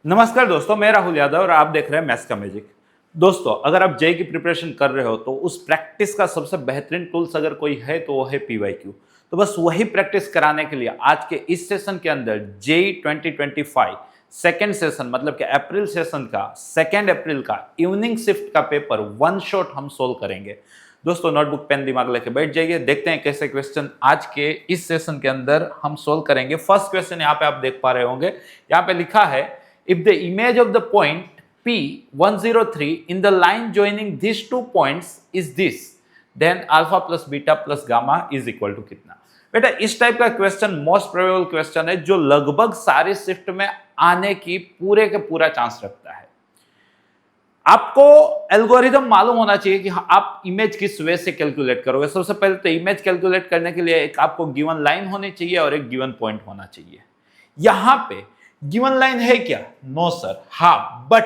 नमस्कार दोस्तों, मैं राहुल यादव और आप देख रहे हैं मैथ्स का मैजिक। दोस्तों, अगर आप जेई की प्रिपरेशन कर रहे हो तो उस प्रैक्टिस का सबसे बेहतरीन टूल्स अगर कोई है तो वो है पीवाईक्यू। तो बस वही प्रैक्टिस कराने के लिए आज के इस सेशन के अंदर जेई 2025 सेकेंड सेशन मतलब कि अप्रैल सेशन का 2 अप्रैल का इवनिंग शिफ्ट का पेपर वन शॉट हम सोल्व करेंगे। दोस्तों, नोटबुक पेन दिमाग लेके बैठ जाइए, देखते हैं कैसे क्वेश्चन आज के इस सेशन के अंदर हम सोल्व करेंगे। फर्स्ट क्वेश्चन यहाँ पे आप देख पा रहे होंगे, यहाँ पे लिखा है if the image of the point P103 in the line joining these 2 points is this, then alpha plus beta plus gamma is equal to कितना। बेटा, इस टाइप का क्वेश्चन मोस्ट प्रोबेबल क्वेश्चन है जो लगभग सारे शिफ्ट में आने की पूरे के पूरा चांस रखता है। आपको एल्गोरिथम मालूम होना चाहिए कि आप इमेज किस वे से कैलकुलेट करोगे। सबसे पहले तो इमेज कैलकुलेट करने के लिए एक आपको गिवन लाइन होनी चाहिए और एक गिवन पॉइंट होना चाहिए। यहां पे गिवन लाइन है क्या? No sir. हाँ, बट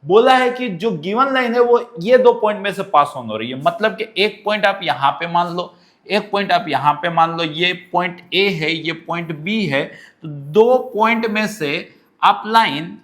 बोला है कि जो गिवन लाइन है वो ये 2 पॉइंट में से पास ऑन हो रही है। मतलब कि एक पॉइंट आप यहां पे मान लो, एक पॉइंट आप यहां पे मान लो, ये पॉइंट ए है, ये पॉइंट बी है। तो 2 पॉइंट में से आप लाइन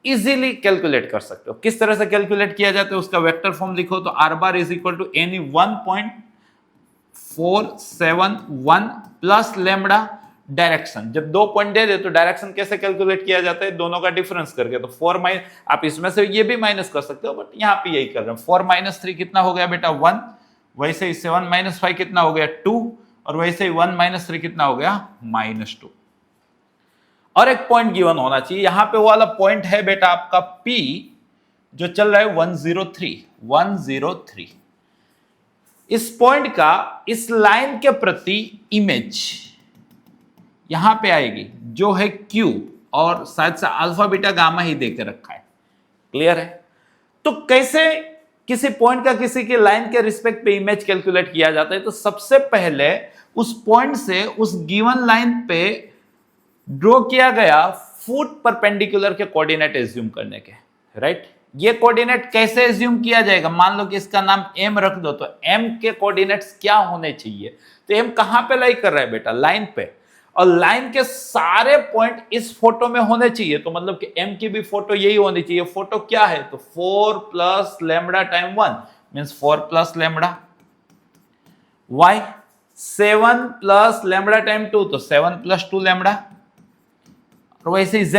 इजीली कैलकुलेट कर सकते हो। किस तरह से कैलकुलेट किया जाता है उसका वेक्टर फॉर्म लिखो तो r bar is equal to any 1.471 plus lambda direction. जब 2 पॉइंट दे दे तो डायरेक्शन कैसे कैलकुलेट किया जाता है? दोनों का डिफरेंस करके। तो 4 माइनस, आप इसमें से ये भी माइनस कर सकते हो, बट यहाँ पे यही कर रहे हैं। 4 माइनस 3 कितना हो गया बेटा? 1। वैसे ही 7 माइनस 5 कितना हो गया? 2। और वैसे ही 1 माइनस 3 कितना हो गया? -2। और एक पॉइंट गिवन होना चाहिए। यहां पे वो वाला पॉइंट है बेटा आपका P जो चल रहा है 103। इस पॉइंट का इस लाइन के प्रति इमेज यहां पे आएगी जो है Q, और शायद से अल्फा बीटा गामा ही देके रखा है। क्लियर है? तो कैसे किसी पॉइंट का किसी की लाइन के रिस्पेक्ट पे इमेज कैलकुलेट किया जाता है? तो सबसे पहले उस पॉइंट से उस गिवन लाइन पे ड्रॉ किया गया फुट परपेंडिकुलर के कोऑर्डिनेट एज्यूम करने के। राइट? ये कोऑर्डिनेट कैसे एज्यूम किया जाएगा? मान लो कि इसका नाम m रख दो, तो m के कोऑर्डिनेट्स क्या होने चाहिए? तो m कहां पे लाई कर रहा है बेटा? लाइन पे। और लाइन के सारे पॉइंट इस फोटो में होने चाहिए। तो मतलब कि m की भी फोटो यही होनी चाहिए। फोटो क्या है? तो 4 plus lambda time 1 means 4 plus lambda. y 7 plus lambda time 2 तो 7 प्लस 2 लेमड़ा। और वैसे ही z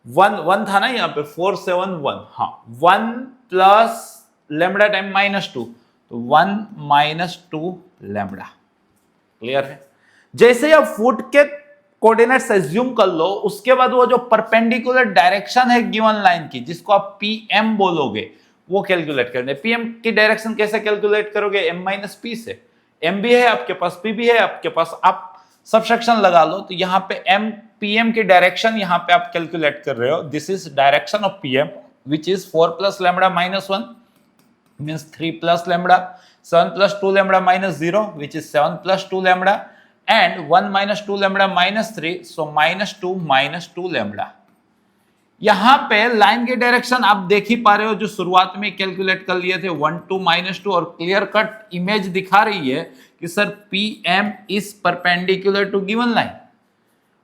1 था ना यहाँ पे, 4 7 1। हाँ, 1 प्लस लेमड़ा टाइम -2 तो 1 -2 लेमड़ा। क्लियर है? जैसे आप फुट के कोऑर्डिनेट्स एज्यूम कर लो, उसके बाद वो जो परपेंडिकुलर डायरेक्शन है गिवन लाइन की, जिसको आप PM बोलोगे, वो कैलकुलेट करने। PM की डायरेक्शन कैसे कैलकुलेट करोगे? m - p से। m भी है आपके पास, p भी है आपके पास, आप सबसेक्शन लगा लो। तो यहाँ पे PM की डायरेक्शन यहाँ पे आप कैलकुलेट कर रहे हो। This is direction of PM which is 4 plus lambda -1 means 3 plus lambda, 7 plus 2 lambda -0 which is 7 plus 2 lambda, and 1 minus 2 lambda minus 3, so -2 lambda। यहां पे लाइन के डायरेक्शन आप देख ही पा रहे हो, जो शुरुआत में कैलकुलेट कर लिए थे 1 2 -2, और क्लियर कट इमेज दिखा रही है कि sir PM is perpendicular to given line.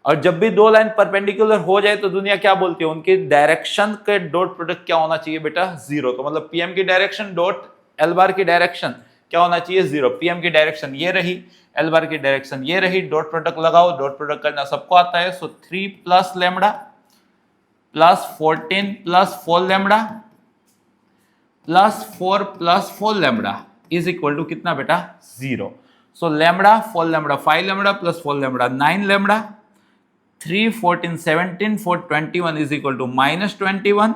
और जब भी 2 लाइन परपेंडिकुलर हो जाए तो दुनिया क्या बोलती है? उनकी डायरेक्शन के डॉट प्रोडक्ट क्या होना चाहिए बेटा? 0। तो मतलब PM की डायरेक्शन डॉट L बार की डायरेक्शन क्या होना चाहिए? 0। PM की डायरेक्शन ये रही, L बार की डायरेक्शन ये रही, डॉट प्रोडक्ट लगाओ। डॉट प्रोडक्ट करना सबको आता है। So 3 plus lambda plus 14 plus 4 lambda plus 4 plus 4 lambda is equal to कितना बेटा? 0। So lambda 4 lambda 5 lambda plus 4 lambda 9 lambda, 3 14 17 4 21 is equal to -21।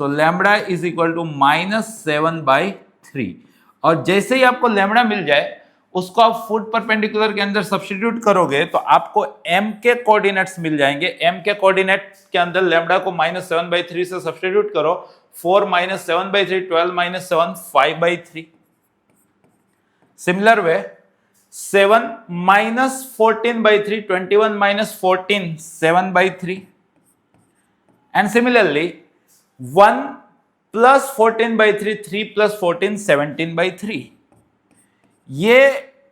So lambda is equal to -7/3। और जैसे ही आपको लेमड़ा मिल जाए उसको आप फुट परपेंडिकुलर के अंदर सब्स्टिट्यूट करोगे तो आपको m के कोऑर्डिनेट्स मिल जाएंगे। m के कोऑर्डिनेट के अंदर लेमड़ा को -7/3 से सब्स्टिट्यूट करो। 4 - 7/3 12 - 7 5/3। Similar way 7 - 14/3 21 - 14 7/3। And similarly 1 plus 14/3 3 plus 14 17/3। ये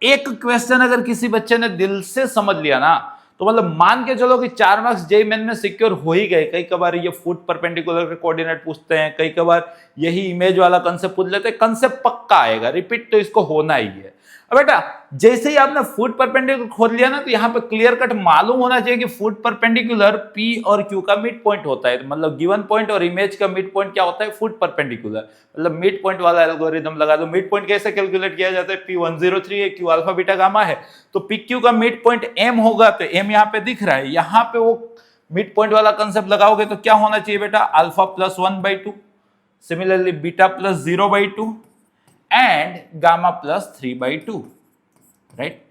एक क्वेश्चन अगर किसी बच्चे ने दिल से समझ लिया ना तो मतलब मान के चलो कि 4 मार्क्स जेईई मेन में सिक्योर हो ही गए। कई कबार ये फुट परपेंडिकुलर के कोऑर्डिनेट पूछते हैं, कई कबार यही इमेज वाला कंसेप्ट पूछ लेते हैं। कंसेप्ट पक्का आएगा, रिपीट तो इसको होना ही है। अब बेटा जैसे ही आपने फुट परपेंडिकुलर खोल लिया ना, तो यहाँ पे क्लियर कट मालूम होना चाहिए कि फुट परपेंडिकुलर P और Q का मिड पॉइंट होता है। मतलब गिवन पॉइंट और इमेज का मिड पॉइंट क्या होता है? Foot perpendicular. मतलब मिड पॉइंट वाला एल्गोरिथम लगा दो। मिड पॉइंट कैसे कैलकुलेट किया जाता है? P103 है, Q अल्फा बीटा गामा है, तो PQ का मिड पॉइंट M होगा, तो M यहाँ पे दिख रहा है। यहाँ पे वो मिड पॉइंट वाला कंसेप्ट लगाओगे तो क्या होना चाहिए बेटा? Alpha plus 1/2, similarly beta plus 0/2 and gamma plus 3/2, right.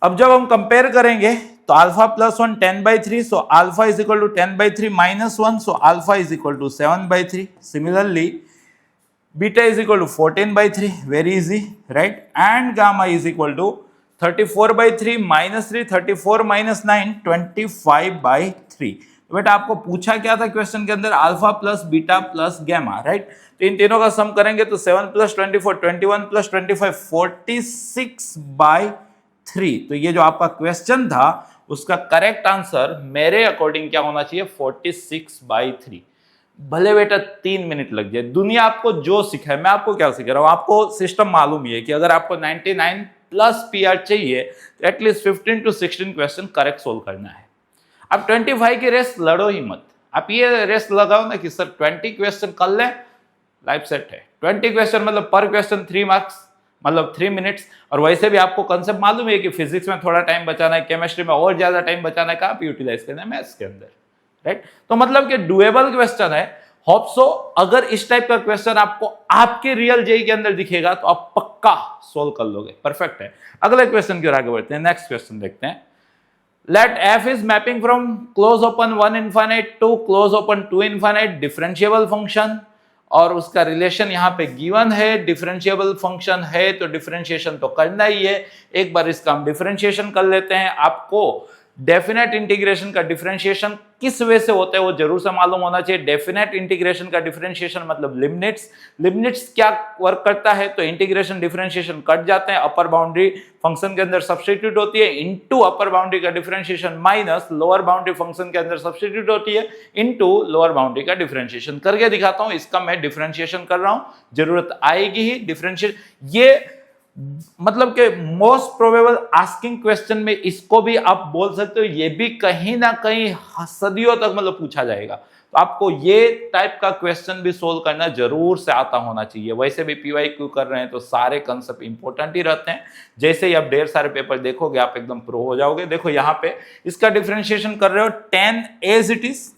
अब जब हम कंपेयर करेंगे तो alpha plus 1 10/3, so alpha is equal to 10/3 minus 1, so alpha is equal to 7/3। Similarly beta is equal to 14/3, very easy, right. And gamma is equal to 34/3 minus 3, 34 minus 9 25/3। तो बेटा आपको पूछा क्या था क्वेश्चन के अंदर? Alpha plus beta plus gamma, right. तो इन तीनों का सम करेंगे तो 7 प्लस 24 21 प्लस 25 46/3। तो ये जो आपका क्वेश्चन था उसका करेक्ट आंसर मेरे अकॉर्डिंग क्या होना चाहिए? 46/3। भले बेटा 3 मिनट लग जाए, दुनिया आपको जो सिखाए, मैं आपको क्या सिखा रहा हूं, आपको सिस्टम मालूम ही है कि अगर आपको 99 प्लस PR चाहिए तो at least 15 to 16 question correct solve करना है। अब 25 की रेस लड़ो ही मत। आप ये रेस लगाओ ना कि सर 20 क्वेश्चन कर ले, लाइफ सेट है। 20 क्वेश्चन मतलब पर क्वेश्चन 3 मार्क्स, मतलब 3 मिनट्स। और वैसे भी आपको कंसेप्ट मालूम है कि फिजिक्स में थोड़ा टाइम बचाना है, केमिस्ट्री में और ज्यादा टाइम बचाना है, कहाँ पे यूटिलाइज करना है? मैथ्स के अंदर, राइट। तो मतलब कि डुएबल क्वेश्चन है। होप सो अगर इस टाइप का क्वेश्चन आपको आपके रियल जेईई के अंदर दिखेगा तो आप पक्का सोल्व कर लोगे, परफेक्ट है। अगले क्वेश्चन की ओर आगे बढ़ते हैं, नेक्स्ट क्वेश्चन देखते हैं। Let f is mapping from close open 1 infinite to close open 2 infinite differentiable function, और उसका रिलेशन यहाँ पे गिवन है। डिफरेंशिएबल फंक्शन है तो डिफरेंशिएशन तो करना ही है। एक बार इसका हम डिफरेंशिएशन कर लेते हैं। आपको डेफिनेट इंटीग्रेशन का डिफरेंशिएशन किस वे से होता है वो जरूर से मालूम होना चाहिए। डेफिनेट इंटीग्रेशन का डिफरेंशिएशन मतलब लिमिट्स। लिमिट्स क्या वर्क करता है? तो इंटीग्रेशन डिफरेंशिएशन कट जाते हैं, अपर बाउंड्री फंक्शन के अंदर सब्स्टिट्यूट होती है, इनटू अपर बाउंड्री का differentiation minus lower boundary function के अंदर सब्स्टिट्यूट होती है इनटू लोअर बाउंड्री का डिफरेंशिएशन। करके दिखाता हूं, इसका मैं डिफरेंशिएशन कर रहा हूं, जरूरत आएगी ही डिफरेंशिएट। ये मतलब कि मोस्ट प्रोबेबल आस्किंग क्वेश्चन में इसको भी आप बोल सकते हो, ये भी कहीं ना कहीं सदियों तक मतलब पूछा जाएगा। तो आपको ये टाइप का क्वेश्चन भी सोल्व करना जरूर से आता होना चाहिए। वैसे भी PYQ कर रहे हैं तो सारे कंसेप्ट इंपॉर्टेंट ही रहते हैं। जैसे ही आप ढेर सारे पेपर देखोगे आप एकदम प्रो हो जाओगे। देखो यहाँ पे इसका डिफरेंशिएशन कर रहे हो 10 as it is,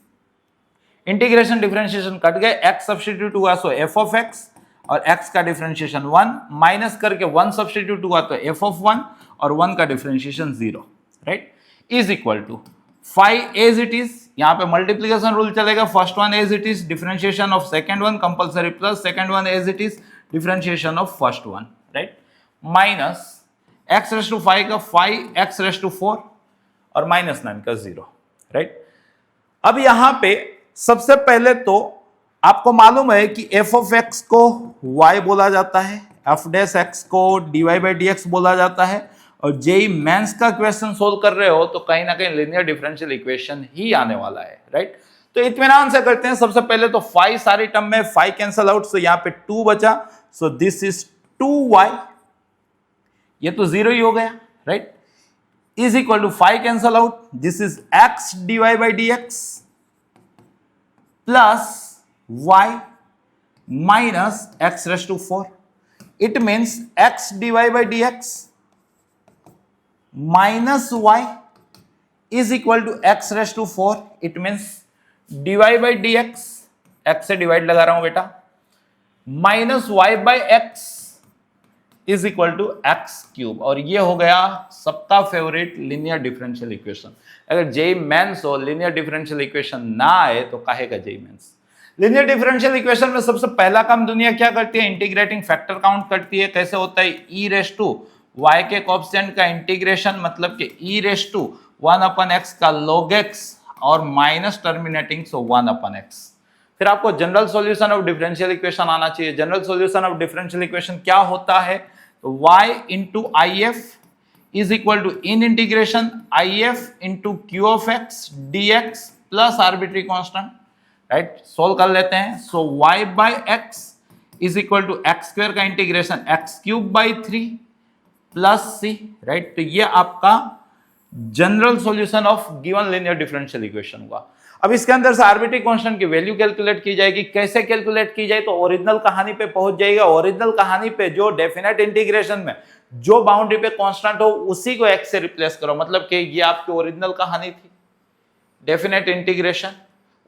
integration differentiation cut गए, x सब्स्टिट्यूट हुआ सो f ऑफ x, और x का डिफरेंशिएशन 1 माइनस करके 1 सब्स्टिट्यूट हुआ तो f ऑफ 1, और 1 का differentiation 0, right, is equal to 5 as it is. यहां पे मल्टीप्लिकेशन रूल चलेगा। First one as it is, differentiation of second one compulsory, plus second one as it is, differentiation of first one, right, minus x raise to 5 का 5x raise to 4 और minus 9 का 0, right. अब यहां पे सबसे पहले तो आपको मालूम है कि f ऑफ x को y बोला जाता है, f डैश x को dy बाई dx बोला जाता है, और जेईई मेंस का क्वेश्चन सोल्व कर रहे हो तो कहीं ना कहीं लिनियर डिफरेंशियल इक्वेशन ही आने वाला है, राइट। तो इत्मीनान से करते हैं। सबसे पहले तो 5 सारी टर्म में 5 कैंसल आउट, सो यहाँ पे 2 बचा, सो दिस इज 2y, ये तो 0 ही हो गया, right, is equal to 5 cancel out, this is x dy by dx plus y minus x raised to 4. It means x dy by dx minus y is equal to x raised to 4. It means dy by dx, x से divide लगा रहा हूं बेटा, minus y by x is equal to x cube. और ये हो गया सबका फेवरेट लिनियर डिफरेंशियल इक्वेशन। अगर जेईई मेंस हो लिनियर डिफरेंशियल इक्वेशन ना आए तो काहेगा JEE mains. Linear differential equation में सबसे पहला काम दुनिया क्या करती है? इंटीग्रेटिंग फैक्टर काउंट करती है। कैसे होता है? ई रेस टू वाई के कोएफिशिएंट का इंटीग्रेशन, मतलब कि ई रेस टू 1/x का log x और माइनस टर्मिनेटिंग सो 1/x। फिर आपको general solution of differential equation आना चाहिए। General solution of differential equation क्या होता है? तो y into I F is equal to in integration IF into Q of x dx plus arbitrary constant, right. Solve कर लेते हैं। So y by x is equal to x square का integration x cube by 3 plus C, right. तो ये आपका general solution of given linear differential equation हुआ। अब इसके अंदर से आर्बिट्री कांस्टेंट की वैल्यू कैलकुलेट की जाएगी। कैसे कैलकुलेट की जाए, तो ओरिजिनल कहानी पे पहुंच जाएगा। ओरिजिनल कहानी पे जो डेफिनेट इंटीग्रेशन में जो बाउंड्री पे कांस्टेंट हो उसी को x से रिप्लेस करो। मतलब कि ये आपकी ओरिजिनल कहानी थी डेफिनेट इंटीग्रेशन,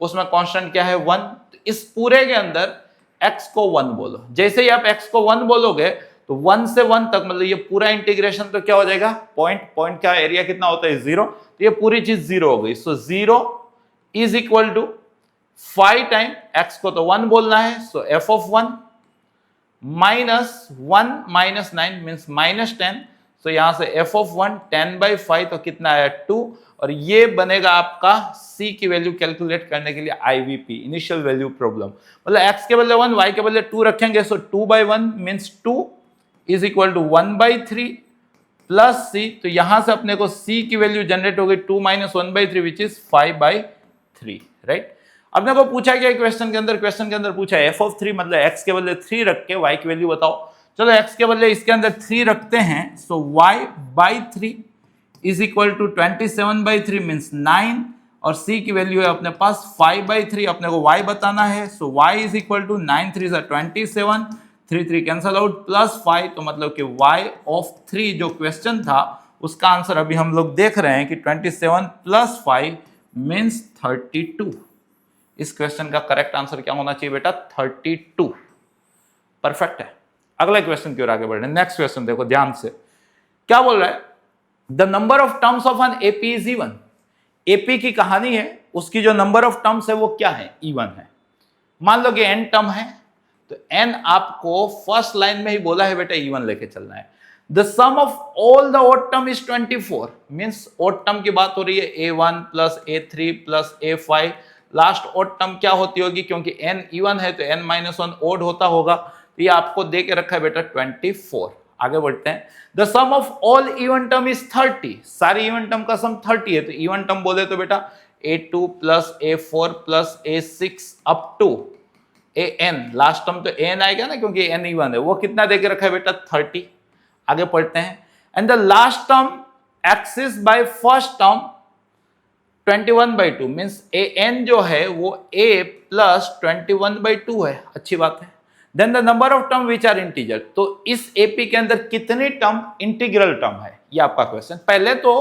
उसमें कांस्टेंट क्या है 1। तो इस पूरे के अंदर x को 1 बोलो। जैसे ही आप x को 1 बोलोगे तो 1 से 1 तक मतलब ये पूरा इंटीग्रेशन तो क्या हो जाएगा, पॉइंट का एरिया कितना होता है 0, तो ये पूरी चीज 0 हो गई। So 0 is equal to 5 time x को तो 1 बोलना है, सो f ऑफ 1 minus 1 minus 9 means minus 10। So यहां से f ऑफ 1 10 बाई 5 तो कितना आया 2, और ये बनेगा आपका c की वैल्यू कैलकुलेट करने के लिए IVP इनिशियल वैल्यू प्रॉब्लम। मतलब x के बदले 1 y के बदले 2 रखेंगे, so 2 by 1 means 2 is equal to 1 by 3 plus c। तो यहां से अपने को c की वैल्यू जनरेट हो गई 2 minus 1 by 3 which is 5 by 3, right. अपने को पूछा गया क्वेश्चन के अंदर पूछा f ऑफ 3 मतलब x के बदले 3 रख के y की वैल्यू बताओ। चलो x के बदले इसके अंदर 3 रखते हैं, so y by 3 is equal to 27 by 3 means 9, और c की वैल्यू है अपने पास 5 बाई 3, अपने को y बताना है। So y is equal to 9 3 27, 3 3 cancel out plus 5, तो मतलब कि y ऑफ 3 जो क्वेश्चन था उसका आंसर अभी हम लोग देख रहे हैं कि 27 प्लस 5 मीन्स 32। इस क्वेश्चन का करेक्ट आंसर क्या होना चाहिए बेटा, 32। परफेक्ट है। अगला क्वेश्चन की ओर आगे बढ़ रहे हैं। नेक्स्ट क्वेश्चन देखो ध्यान से, क्या बोल रहा है, the number of terms of an AP is even. AP की कहानी है, उसकी जो नंबर ऑफ टर्म्स है वो क्या है, इवन है। मान लो कि n टर्म है, तो n आपको फर्स्ट लाइन में ही बोला है बेटा इवन लेके चलना है। The sum of all the odd term is 24, means odd term की बात हो रही है, a1 plus a3 plus a5। Last odd term क्या होती होगी, क्योंकि n इवन है तो n माइनस 1 ऑड होता होगा। तो ये आपको दे के रखा है बेटा 24। आगे बढ़ते हैं। The sum of all even term is 30, सारी इवन टर्म का सम 30 है। तो इवन टर्म बोले तो बेटा a2 plus a4 plus a6 up to an, last term तो an आएगा ना क्योंकि n इवन है, वो कितना दे के रखा है बेटा 30। आगे पढ़ते हैं। And the last term axis by first term 21 by 2 means an जो है वो a प्लस 21 बाई 2 है, अच्छी बात है। Then the number of term which are integer, तो इस एपी के अंदर कितनी टर्म इंटीग्रल टर्म है, ये आपका क्वेश्चन। पहले तो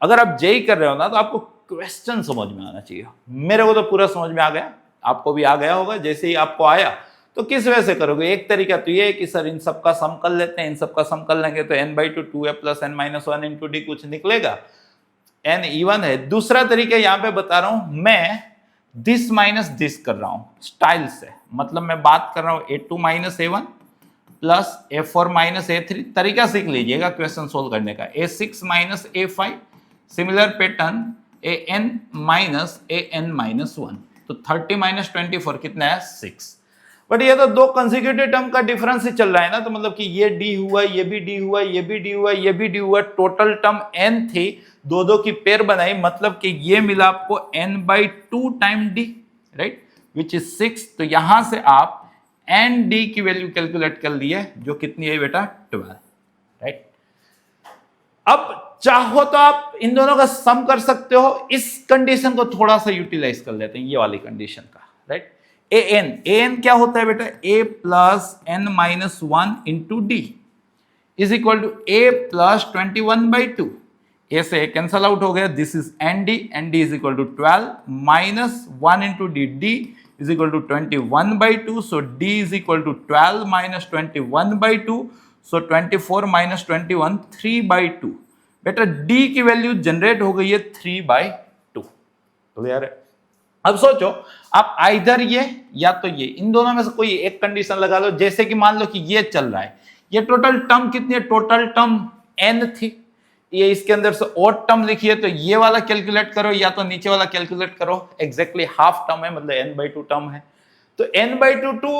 अगर आप जेई कर रहे हो ना तो आपको क्वेश्चन समझ में आना चाहिए। मेरे को तो पूरा समझ में आ गया, आपको भी आ गया होगा। जैसे ही आपको आया तो किस वजह से करोगे, एक तरीका तो ये है कि सर इन सब का सम कर लेते हैं, इन सब का सम कर लेंगे तो n by 2 2a plus n minus 1 into D कुछ निकलेगा, n इवन है। दूसरा तरीका यहां पे बता रहा हूं, मैं दिस माइनस दिस कर रहा हूं स्टाइल से, मतलब मैं बात कर रहा हूं a2 minus a1 plus a4 minus a3। तरीका सीख लीजिएगा क्वेश्चन सोल्व करने का। a6 minus a5, similar pattern an minus an minus 1, तो 30 माइनस 24 कितना है 6। बट ये तो दो कंसेक्यूटिव टर्म का डिफरेंस ही चल रहा है ना, तो मतलब कि ये d हुआ, ये भी d हुआ, ये भी d हुआ, ये भी d हुआ, टोटल टर्म n थी, दो दो की पेयर बनाई, मतलब कि ये मिला आपको n by 2 time d, right, which is 6। तो यहां से आप n d की वैल्यू कैलकुलेट कर लिए, जो कितनी है बेटा 12, राइट। अब चाहो तो आप इन दोनों का सम कर सकते हो। इस कंडीशन को थोड़ा सा यूटिलाइज कर लेते हैं, ये वाली कंडीशन का, राइट। an क्या होता है बेटा, a plus n minus 1 into D is equal to a plus 21 by 2। a से कैंसल आउट हो गया, this is nd is equal to 12 minus 1 into D is equal to 21 by 2। So d is equal to 12 minus 21 by 2, so 24 minus 21 3 by 2। बेटा d की value generate हो गई है 3 by 2। Clear है। अब सोचो आप आइदर ये या तो ये, इन दोनों में से कोई एक कंडीशन लगा लो। जैसे कि मान लो कि ये चल रहा है, ये टोटल टर्म कितनी है, टोटल टर्म n थी, ये इसके अंदर से ऑड टर्म लिखिए, तो ये वाला कैलकुलेट करो या तो नीचे वाला कैलकुलेट करो। एग्जैक्टली हाफ टर्म है, मतलब n बाई 2 टर्म है, तो n बाई 2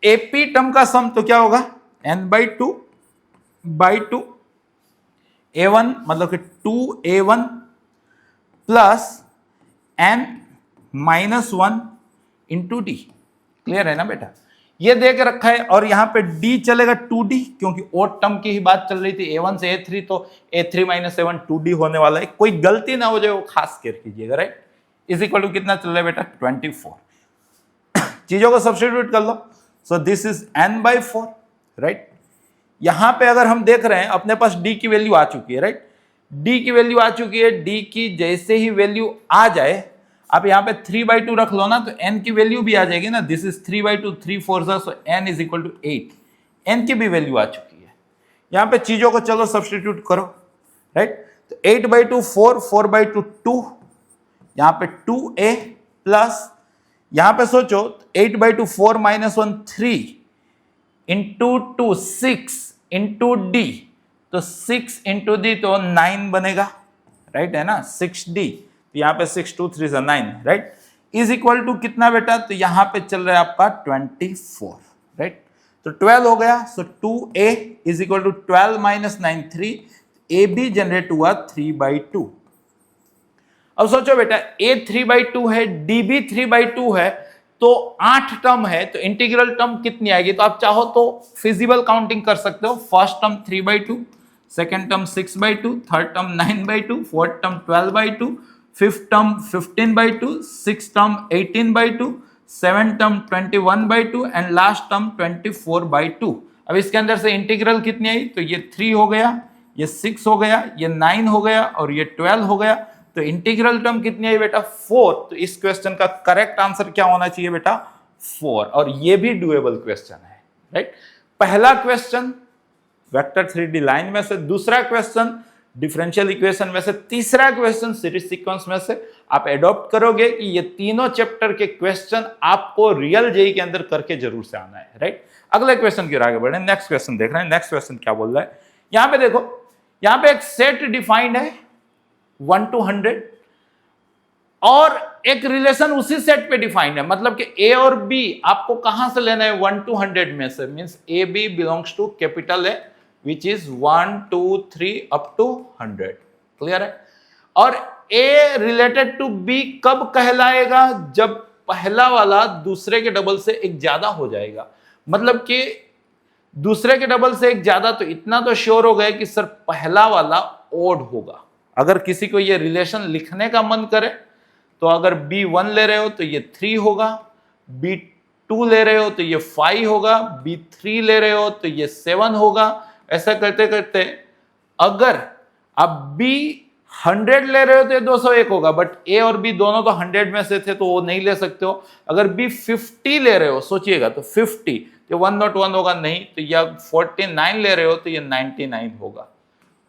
एपी टर्म का सम तो क्या होगा, n बाई 2 बाई 2 a1 मतलब कि 2a1 plus n minus 1 into D. Clear है ना बेटा? ये दे के रखा है और यहां पे d चलेगा 2d, क्योंकि ओड टर्म की ही बात चल रही थी, a1 से a3, तो a3 माइनस a1 2d होने वाला है। कोई गलती ना हो जाए वो खास केयर कीजिएगा, राइट। इज इक्वल टू कितना चल रहा है बेटा? 24। चीजों को सब्स्टिट्यूट कर लो। So this is n/4, right. यहां पे अगर हम देख रहे हैं अपने पास d की वैल्यू आ चुकी है, राइट। d की वैल्यू आ चुकी है। d की जैसे ही वैल्यू आ जाए, आप यहाँ पे 3/2 रख लो ना, तो n की वैल्यू भी आ जाएगी ना। This is 3/2, 3 4 so n is equal to 8। n की भी वैल्यू आ चुकी है। यहाँ पे चीजों को चलो सब्स्टिट्यूट करो, राइट। तो 8/2 4, 4/2 2, यहाँ पे 2a प्लस, यहाँ पे सोचो 8/2 4 माइनस 1 3 इंटू 2 6 इंटू डी, तो 6 इंटू डी तो 9 बनेगा, राइट है ना। 6d, तो यहाँ पे 6 2 3 से 9, राइट। इज इक्वल टू कितना बेटा? तो यहाँ पे चल रहा है आपका 24, राइट। तो 12 हो गया। So 2a is equal to 12 minus 9 3, A B generate हुआ 3/2। अब सोचो बेटा, a 3/2 है, d भी 3/2 है, तो 8 टर्म है, तो इंटीग्रल टर्म कितनी आएगी? तो आप चाहो तो फिजिबल काउंटिंग कर सकते हो। First term 3/2, second term 6/2, third term 9/2, fourth term 12/2, fifth term 15/2, six term 18/2, seven term 21/2 and last term 24/2। अब इसके अंदर से इंटीग्रल कितनी आई? तो ये 3 हो गया, ये 6 हो गया, ये 9 हो गया और ये 12 हो गया। तो इंटीग्रल टर्म कितनी आई बेटा? 4। तो इस क्वेश्चन का करेक्ट आंसर क्या होना चाहिए बेटा? 4। और ये भी डुएबल क्वेश्चन है, राइट। पहला क्वेश्चन वेक्टर 3D लाइन में से, दूसरा क्वेश्चन डिफरेंशियल इक्वेशन में से, तीसरा क्वेश्चन सीरीज सीक्वेंस में से। आप एडॉप्ट करोगे कि ये तीनों चैप्टर के क्वेश्चन आपको रियल जेई के अंदर करके जरूर से आना है, राइट। अगले क्वेश्चन की ओर आगे बढ़े। नेक्स्ट क्वेश्चन देख रहे हैं। नेक्स्ट क्वेश्चन क्या बोल रहा है? यहां पे देखो, यहां पे एक सेट डिफाइंड है 1 to 100 और एक रिलेशन उसी सेट पे डिफाइंड है। मतलब कि ए और बी आपको कहां से लेना है? 1 to 100 में से। Means A B belongs to capital A which is 1 2 3 up to 100। Clear है? और ए रिलेटेड टू बी कब कहलाएगा? जब पहला वाला दूसरे के डबल से एक ज्यादा हो जाएगा। मतलब कि दूसरे के डबल से एक ज्यादा, तो इतना तो श्योर हो गया कि सर पहला वाला ओड होगा। अगर किसी को ये रिलेशन लिखने का मन करे तो अगर B1 ले रहे हो तो ये 3 होगा, B2 ले रहे हो तो ये 5 होगा, B3 ले रहे हो तो ये 7 होगा। ऐसा करते करते अगर आप B100 ले रहे हो तो ये 201 होगा। बट A और B दोनों तो 100 में से थे तो वो नहीं ले सकते हो। अगर B50 ले रहे हो, सोचिएगा, तो 50 तो 101 होगा नहीं, तो या 49 ले रहे हो तो ये 99 होगा।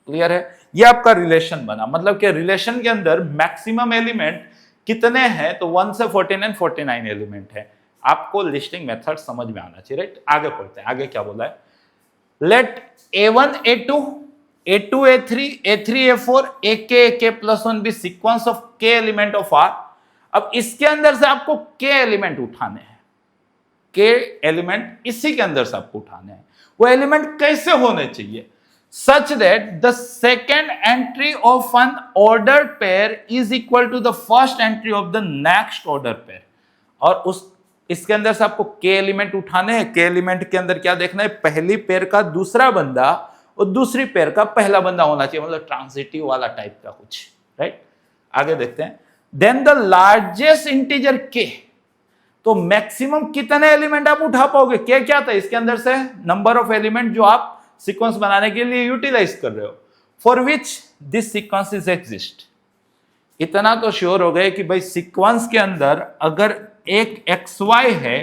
क्लियर है? ये आपका रिलेशन बना। मतलब कि रिलेशन के अंदर मैक्सिमम एलिमेंट कितने हैं? तो 1 से 49 एलिमेंट है। आपको लिस्टिंग मेथड समझ में आना चाहिए, राइट। आगे पढ़ते हैं। आगे क्या बोला है? Let A1 A2 A2 A3 A3 A4 AK AK plus 1 be sequence of K element of R। अब इसके अंदर से आपको K एलिमेंट उठाने हैं। K एलिमेंट इसी के अंदर से आपको उठाने हैं। वो एलिमेंट कैसे होने चाहिए? such that the second entry of an ordered pair is equal to the first entry of the next ordered pair। और इसके अंदर से आपको K एलिमेंट उठाने हैं। K एलिमेंट के अंदर क्या देखना है? पहली पेयर का दूसरा बंदा और दूसरी पेयर का पहला बंदा होना चाहिए। मतलब ट्रांजिटिव वाला टाइप का कुछ, राइट। आगे देखते हैं। Then the largest integer K। तो मैक्सिमम कितने एलिमेंट आप उठा पाओगे? K क्या था? इसके अंदर से नंबर ऑफ एलिमेंट जो आप सीक्वेंस बनाने के लिए यूटिलाइज कर रहे हो, for which this sequence is exist. इतना तो श्योर हो गए कि भाई सीक्वेंस के अंदर अगर एक XY है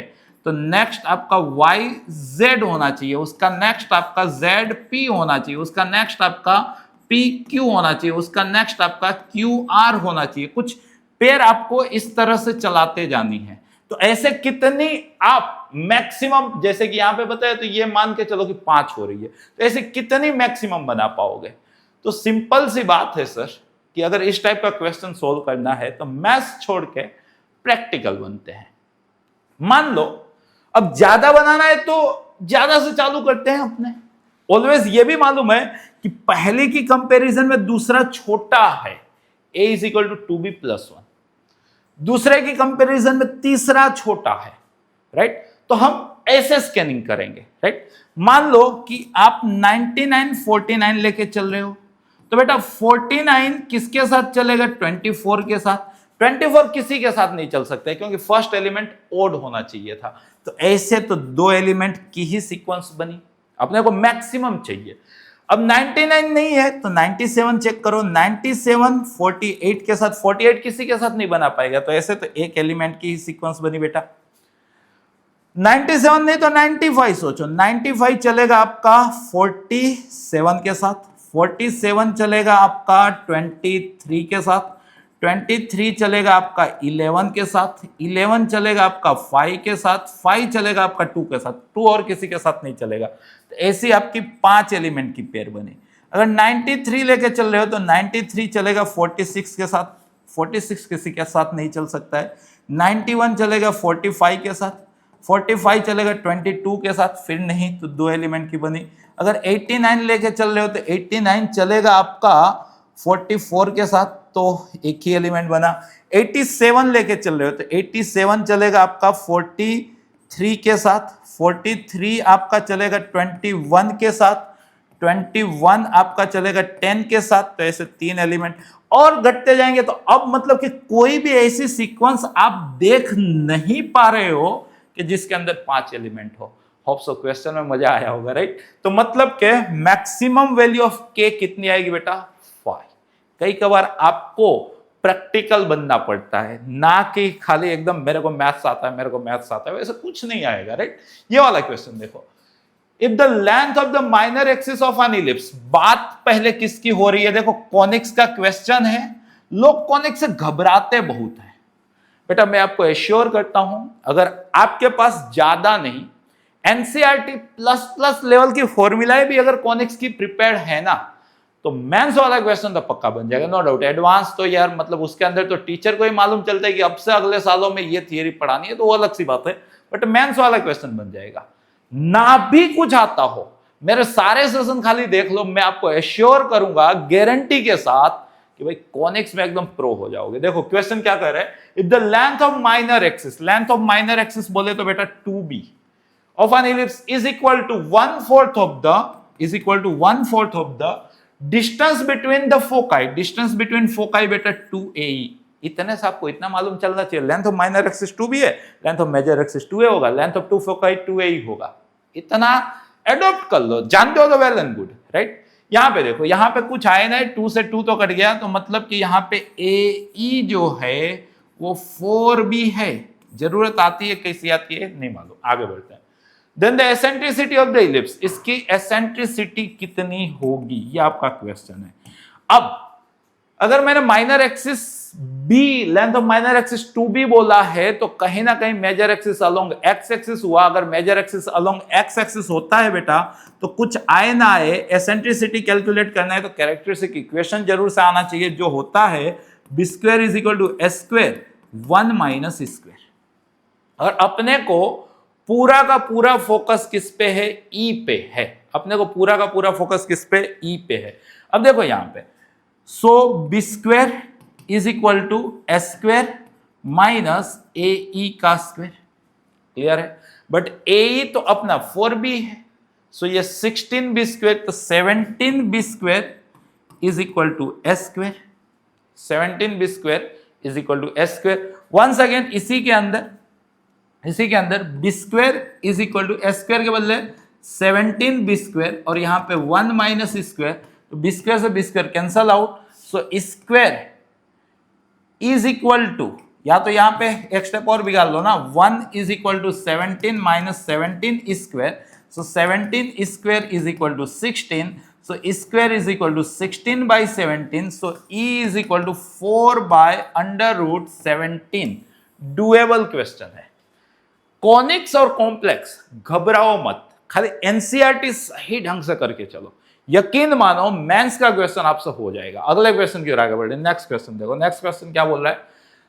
तो नेक्स्ट आपका YZ होना चाहिए, उसका नेक्स्ट आपका ZP होना चाहिए, उसका नेक्स्ट आपका PQ होना चाहिए, उसका नेक्स्ट आपका QR होना चाहिए। कुछ पेयर आपको इस तरह से चलाते जानी है। तो ऐसे कितनी आप मैक्सिमम, जैसे कि यहां पे बताया, तो ये मान के चलो कि 5 हो रही है, तो ऐसे कितनी मैक्सिमम बना पाओगे? तो सिंपल सी बात है सर कि अगर इस टाइप का क्वेश्चन सोल्व करना है तो मैथ्स छोड़ के प्रैक्टिकल बनते हैं। मान लो अब ज्यादा बनाना है तो ज्यादा से चालू करते हैं अपने, ऑलवेज ये भी मालूम है कि पहले की कंपैरिजन में दूसरा छोटा है, a is equal to 2b plus 1, दूसरे की कंपैरिजन में तीसरा छोटा है, राइट। तो हम ऐसे स्कैनिंग करेंगे, राइट। मान लो कि आप 99 49 लेके चल रहे हो, तो बेटा 49 किसके साथ चलेगा? 24 के साथ। 24 किसी के साथ नहीं चल सकता है क्योंकि फर्स्ट एलिमेंट ओड होना चाहिए था। तो ऐसे तो दो एलिमेंट की ही सीक्वेंस बनी, अपने को मैक्सिमम चाहिए। अब 99 नहीं है तो 97 चेक करो, 97 48 के साथ, 48 किसी के साथ नहीं बना पाएगा, तो ऐसे तो एक एलिमेंट की ही सीक्वेंस बनी बेटा। 97 नहीं तो 95 सोचो, 95 चलेगा आपका 47 के साथ, 47 चलेगा आपका 23 के साथ, 23 चलेगा आपका 11 के साथ, 11 चलेगा आपका 5 के साथ, 5 चलेगा आपका 2 के साथ, 2 और किसी के साथ नहीं चलेगा। तो ऐसी आपकी 5 एलिमेंट की पेयर बनी। अगर 93 लेके चल रहे हो तो 93 चलेगा 46 के साथ, 46 किसी के साथ नहीं चल सकता है। 91 चलेगा 45 के साथ, 45 चलेगा 22 के साथ, फिर नहीं तो दो एलिमेंट की बनी। अगर 89 लेके चल रहे हो तो 89 चलेगा आपका 44 के साथ, तो एक ही एलिमेंट बना। 87 लेके चल रहे हो तो 87 चलेगा आपका 43 के साथ, 43 आपका चलेगा 21 के साथ, 21 आपका चलेगा 10 के साथ, तो ऐसे तीन एलिमेंट और घटते जाएंगे। तो अब मतलब कि कोई भी ऐसी सीक्वेंस आप देख नहीं पा रहे हो कि जिसके अंदर 5 एलिमेंट हो। होप सो क्वेश्चन में मजा आया होगा, राइट। तो मतलब के मैक्सिमम वैल्यू ऑफ के कितनी आएगी बेटा? 5। कई कबार आपको प्रैक्टिकल बनना पड़ता है, ना कि खाली एकदम मेरे को मैथ्स आता है, मेरे को मैथ्स आता है, वैसे कुछ नहीं आएगा, राइट। ये वाला क्वेश्चन देखो, if the length of the minor axis of N ellipse, बात पहले किसकी हो रही है? देखो कॉनिक्स का क्वेश्चन है, लोग कॉनिक्स से घबराते बहुत है। बेटा मैं आपको एश्योर करता हूं, अगर आपके पास ज्यादा नहीं एनसीईआरटी प्लस प्लस लेवल की फॉर्मूलाएं भी अगर कॉनिक्स की प्रिपेयर्ड है ना, तो मेंस वाला क्वेश्चन तो पक्का बन जाएगा, नो डाउट। एडवांस तो यार मतलब उसके अंदर तो टीचर को ही मालूम चलता है कि अब से अगले सालों में ये थियरी पढ़ानी है, तो वो अलग सी बात है, बट मेंस वाला क्वेश्चन बन जाएगा। ना भी कुछ आता हो, मेरे सारे सेशन खाली देख लो, मैं आपको एश्योर करूंगा गारंटी के साथ कि भाई कॉनिक्स में एकदम प्रो हो जाओगे। देखो क्वेश्चन क्या कह रहा है, if the length of minor axis, length of minor axis बोले तो बेटा 2b of an ellipse is equal to 1/4 of the distance between the foci, distance between foci बेटा 2ae। इतने से आपको इतना मालूम चलना चाहिए, length of minor axis 2b है, length of major axis 2a होगा, length of to foci 2ae होगा। इतना एडॉप्ट कर लो, जानते हो तो वेल एंड गुड, राइट। यहां पे देखो, यहां पे कुछ आए ना, 2 से 2 तो कट गया, तो मतलब कि यहां पे ae जो है वो 4b है। जरूरत आती है, कैसी आती है नहीं मालूम, आगे बढ़ते हैं। Then the eccentricity of the ellipse, इसकी एसेंट्रिसिटी कितनी होगी, ये आपका क्वेश्चन है। अब अगर मैंने minor axis b, length of minor axis 2b बोला है, तो कहीं ना कहीं major axis along x axis हुआ। अगर major axis along x axis होता है बेटा, तो कुछ आए ना आए, एसेंट्रिसिटी कैलकुलेट करना है तो कैरेक्टरिस्टिक इक्वेशन जरूर से आना चाहिए, जो होता है b square is equal to s square 1 minus square. और अपने को पूरा का पूरा फोकस किस पे है? ई पे है। अपने को पूरा का पूरा फोकस किस पे? ई पे है। अब देखो यहां पे, so b square is equal to S square minus a e का स्क्वायर, क्लियर है। बट ए ई तो अपना 4b है, सो ये 16b स्क्वायर, तो 17b square is equal to S square, 17b square is equal to S square. Once again इसी के अंदर B square is equal to S square के बदले 17b स्क्वायर, और यहां पे 1 माइनस स्क्वायर, तो बी स्क्वायर से B square cancel out, so square is equal to, या तो यहां पे एक स्टेप और बिगाड़ लो ना, 1 is equal to 17 minus 17 square, so 17 square is equal to 16, so square is equal to 16 by 17, so E is equal to 4 by under root 17। Doable question है। कॉनिक्स और कॉम्प्लेक्स घबराओ मत, खाली एनसीईआरटी सही ढंग से करके चलो, यकीन मानो मेंस का क्वेश्चन आपसे हो जाएगा। अगले क्वेश्चन की ओर आगे बढ़े, नेक्स्ट क्वेश्चन देखो। नेक्स्ट क्वेश्चन क्या बोल रहा है,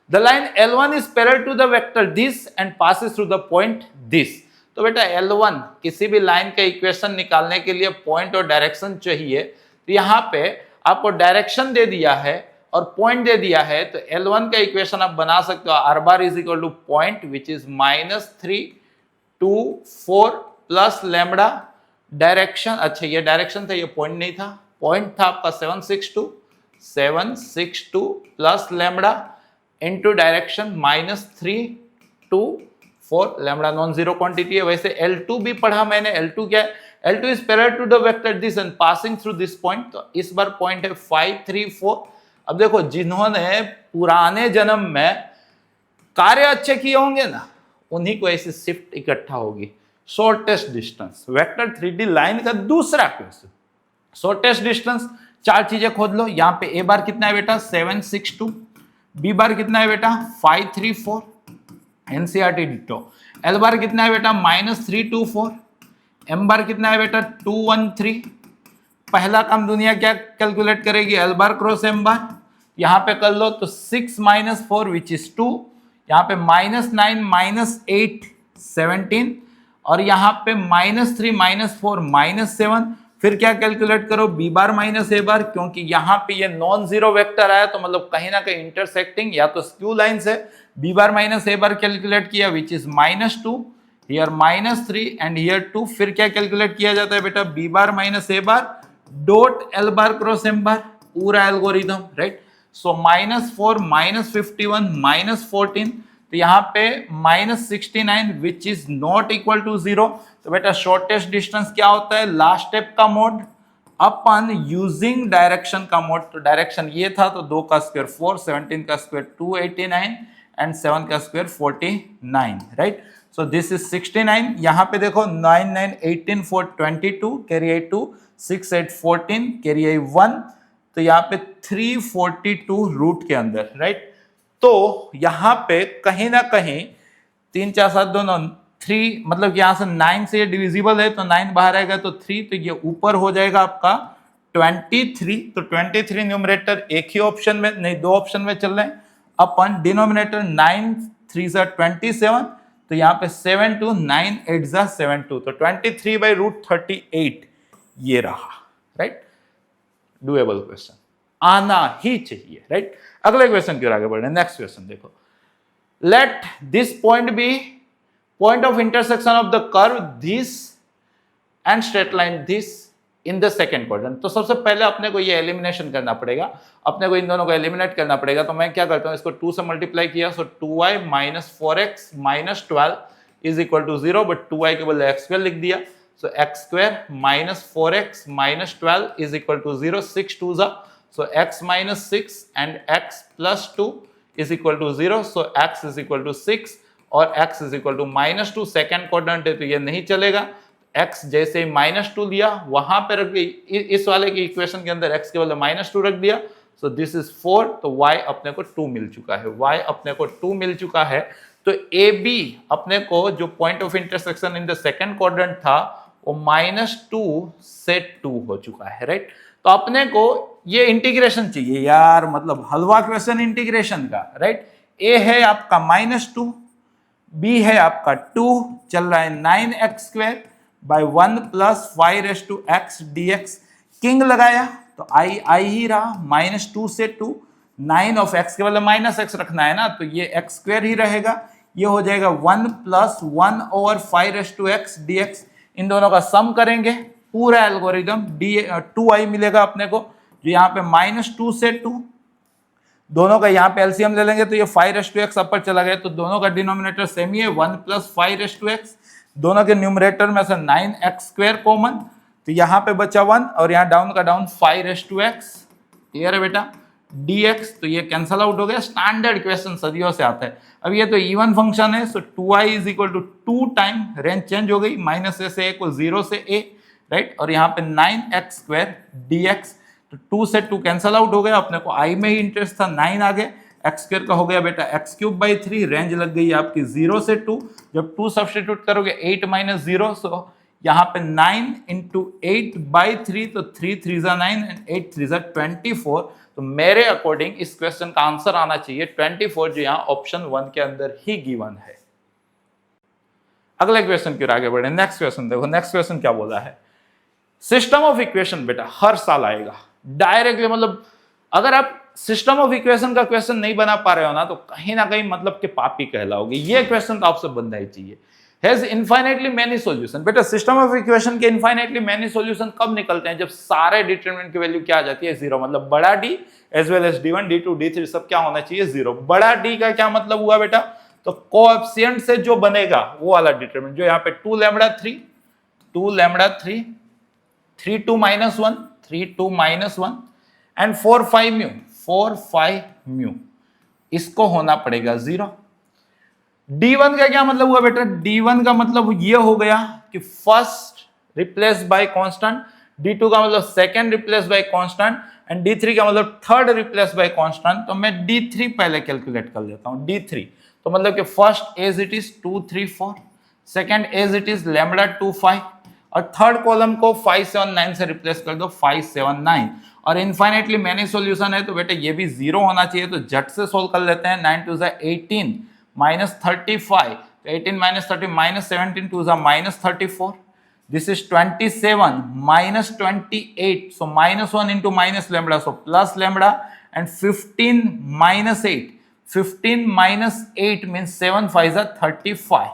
the line L1 is parallel to the vector this and passes through the point this. तो बेटा L1 किसी भी लाइन का इक्वेशन निकालने के लिए पॉइंट और डायरेक्शन चाहिए, तो यहाँ पे आपको डायरेक्शन दे दिया है और पॉइंट दे दिया है, तो L1 का इक्वेशन आप बना सकते हो r bar is equal two point which is -3 2 4 plus lambda direction, अच्छा ये डायरेक्शन था, ये पॉइंट नहीं था, पॉइंट था आपका 762 plus lambda into direction -3 2 4 lambda non zero quantity है। वैसे L2 भी पढ़ा मैंने, L2 क्या है, L2 is parallel to the vector this and passing through this point, तो इस बार पॉइंट है 5 3 4। अब देखो जिन्होंने पुराने जन्म में कार्य अच्छे किए होंगे ना, उन्हीं को ऐसी शिफ्ट इकट्ठा होगी। Shortest distance vector 3D line का दूसरा क्वेश्चन, शॉर्टेस्ट डिस्टेंस, चार चीजें खोद लो। यहाँ पे ए बार कितना है बेटा 762, बी बार कितना है बेटा 534, एनसीईआरटी डिटो। एल बार कितना है बेटा -324, एम बार कितना है बेटा 213। पहला काम दुनिया क्या कैलकुलेट करेगी, एल बार क्रॉस एम बार, यहाँ पे कर लो तो 6 - 4 विच इज 2, यहाँ पे -9 - 8 17, और यहाँ पे -3 - 4 -7। फिर क्या कैलकुलेट करो, बी बार माइनस ए बार, क्योंकि यहाँ पे ये नॉन जीरो वेक्टर आया तो मतलब कहीं ना कहीं इंटरसेक्टिंग या तो स्क्यू लाइंस है। B bar minus a bar calculate किया which is -2, here -3 and here 2। फिर क्या कैलकुलेट किया जाता है बेटा, b bar minus a bar dot l bar cross m bar, पूरा एल्गोरिथम, राइट। सो -4 -51 -14, तो यहाँ पे -69 which is not equal to 0। तो बेटा शॉर्टेस्ट डिस्टेंस क्या होता है, लास्ट स्टेप का मोड अपन यूजिंग डायरेक्शन का मोड। तो डायरेक्शन ये था, तो 2 का स्क्वायर 4, 17 का स्क्वायर 289 एंड 7 का square 49, right. So this is 69। यहाँ पे देखो 9 9 18 4 22 कैरी आई 2, 6 8 14 कैरी आई 1, तो यहाँ पे 342 रूट के अंदर, राइट। तो यहाँ पे कहीं ना कहीं 3 4 7 दोनों 3, मतलब यहाँ से 9 से ये डिविजिबल है तो 9 बाहर आएगा तो 3, तो ये ऊपर हो जाएगा आपका 23। तो 23 न्यूमरेटर एक ही ऑप्शन में नहीं, 2 ऑप्शन में चल रहे हैं। अपन डिनोमिनेटर 9 3 सा 27, तो यहाँ पे 7 2 9 8 सा 72, तो 23/√38 ये रहा, राइट। डुएबल क्वेश्चन, आना ही चाहिए, राइट। अगले क्वेश्चन की ओर आगे बढ़ रहे हैं। नेक्स्ट क्वेश्चन देखो, let this point be point of intersection of the curve this and straight line this in the second quadrant. तो सबसे पहले अपने को ये एलिमिनेशन करना पड़ेगा, अपने को इन दोनों को एलिमिनेट करना पड़ेगा। तो मैं क्या करता हूं, इसको 2 से मल्टीप्लाई किया, so 2y - 4x - 12 is equal to 0, but 2y के बदले x² लिख दिया। सो x² - 4x - 12 is equal to 0, 6 2 जा, so x - 6 and x + 2 is equal to 0, so x is equal to 6 और x is equal to -2। Second quadrant है तो ये नहीं चलेगा, x जैसे ही -2 लिया वहां पे रख दिया, इस वाले की इक्वेशन के अंदर x के बदले -2 रख दिया, so this is 4, तो y अपने को 2 मिल चुका है, y अपने को 2 मिल चुका है। तो AB अपने को जो point of intersection in the second quadrant था वो -2 से 2 हो चुका है, राइट। तो अपने को ये इंटीग्रेशन चाहिए यार, मतलब हलवा क्वेश्चन इंटीग्रेशन का, राइट। ए है आपका -2, बी है आपका 2, चल रहा है 9x² by 1 + 5x dx। King लगाया तो आई ही रहा, -2 से 2, 9 ऑफ x के बदले -x रखना है ना, तो ये x² ही रहेगा, ये हो जाएगा 1 + 1/5x dx। इन दोनों का सम करेंगे, पूरा एल्गोरिथम 2i मिलेगा अपने को, जो यहाँ पे -2 से 2, दोनों का यहाँ पे एलसीएम ले लेंगे तो ये 5x अपर चला गया, तो दोनों का डिनोमिनेटर सेम ही है 1 + 5x। दोनों के न्यूमरेटर में से 9x² कॉमन, तो यहाँ पे बचा 1 और यहाँ डाउन का डाउन 5x। क्लियर है बेटा, dx, तो ये कैंसल आउट हो गया। स्टैंडर्ड क्वेश्चन सदियों से आता है। अब ये तो इवन फंक्शन है, so 2i is equal to 2 time, range change हो गई, -a से a को 0 से a, राइट। और यहाँ पे 9x² dx, तो 2 से 2 कैंसल आउट हो गया, अपने को i में ही इंटरेस्ट था, 9 आ गए, x² का हो गया बेटा x³/3, रेंज लग गई आपकी 0 से 2। जब 2 सब्स्टिट्यूट करोगे 8 - 0, सो यहाँ पे 9 × 8/3, तो 3 3 = 9 एंड 8 3 = 24। तो मेरे अकॉर्डिंग इस क्वेश्चन का आंसर आना चाहिए 24, जो यहाँ ऑप्शन 1 के अंदर ही गिवन है। अगले क्वेश्चन की ओर आगे बढ़े। नेक्स्ट क्वेश्चन देखो, नेक्स्ट क्वेश्चन क्या बोला है, सिस्टम ऑफ इक्वेशन बेटा हर साल आएगा डायरेक्टली, मतलब अगर आप सिस्टम ऑफ इक्वेशन का क्वेश्चन नहीं बना पा रहे हो ना तो कहीं ना कहीं मतलब कि पापी कहलाओगे। ये क्वेश्चन तो आपसे बनना ही चाहिए। हैज इनफाइनाइटली मेनी सॉल्यूशन, बेटा सिस्टम ऑफ इक्वेशन के इनफाइनाइटली मेनी सॉल्यूशन कब निकलते हैं, जब सारे डिटरमिनेंट की वैल्यू क्या आ जाती है, जीरो। मतलब बड़ा D as well as D1 D2 D3 सब क्या होना चाहिए, जीरो। बड़ा डी का क्या मतलब हुआ बेटा, तो कोएफिशिएंट से जो बनेगा वो वाला डिटरमिनेंट, जो यहाँ पे 2 लैम्बडा 3 3 2 -1 3 2 -1 एंड 4 5 म्यू, इसको होना पड़ेगा जीरो। D1 का क्या मतलब हुआ बेटा, D1 का मतलब ये हो गया कि first replace by constant, D2 का मतलब second replace by constant and D3 का मतलब थर्ड रिप्लेस बाय कांस्टेंट। तो मैं D3 पहले कैलकुलेट कर लेता हूं। D3 तो मतलब कि first as it is 2 3 4, second as it is lambda 2 5 और थर्ड कॉलम को 5 7 9 से रिप्लेस कर दो 5 7 9 और इनफाइनाइटली मैनी सॉल्यूशन है तो बेटा ये भी जीरो होना चाहिए। तो झट से सोल्व कर लेते हैं। 9 2 18 -35, 18 -30 -17 2 -34, this is 27 -28, so -1 into minus lambda, so plus lambda, and 15 -8, 15 -8 means 7 5 are 35,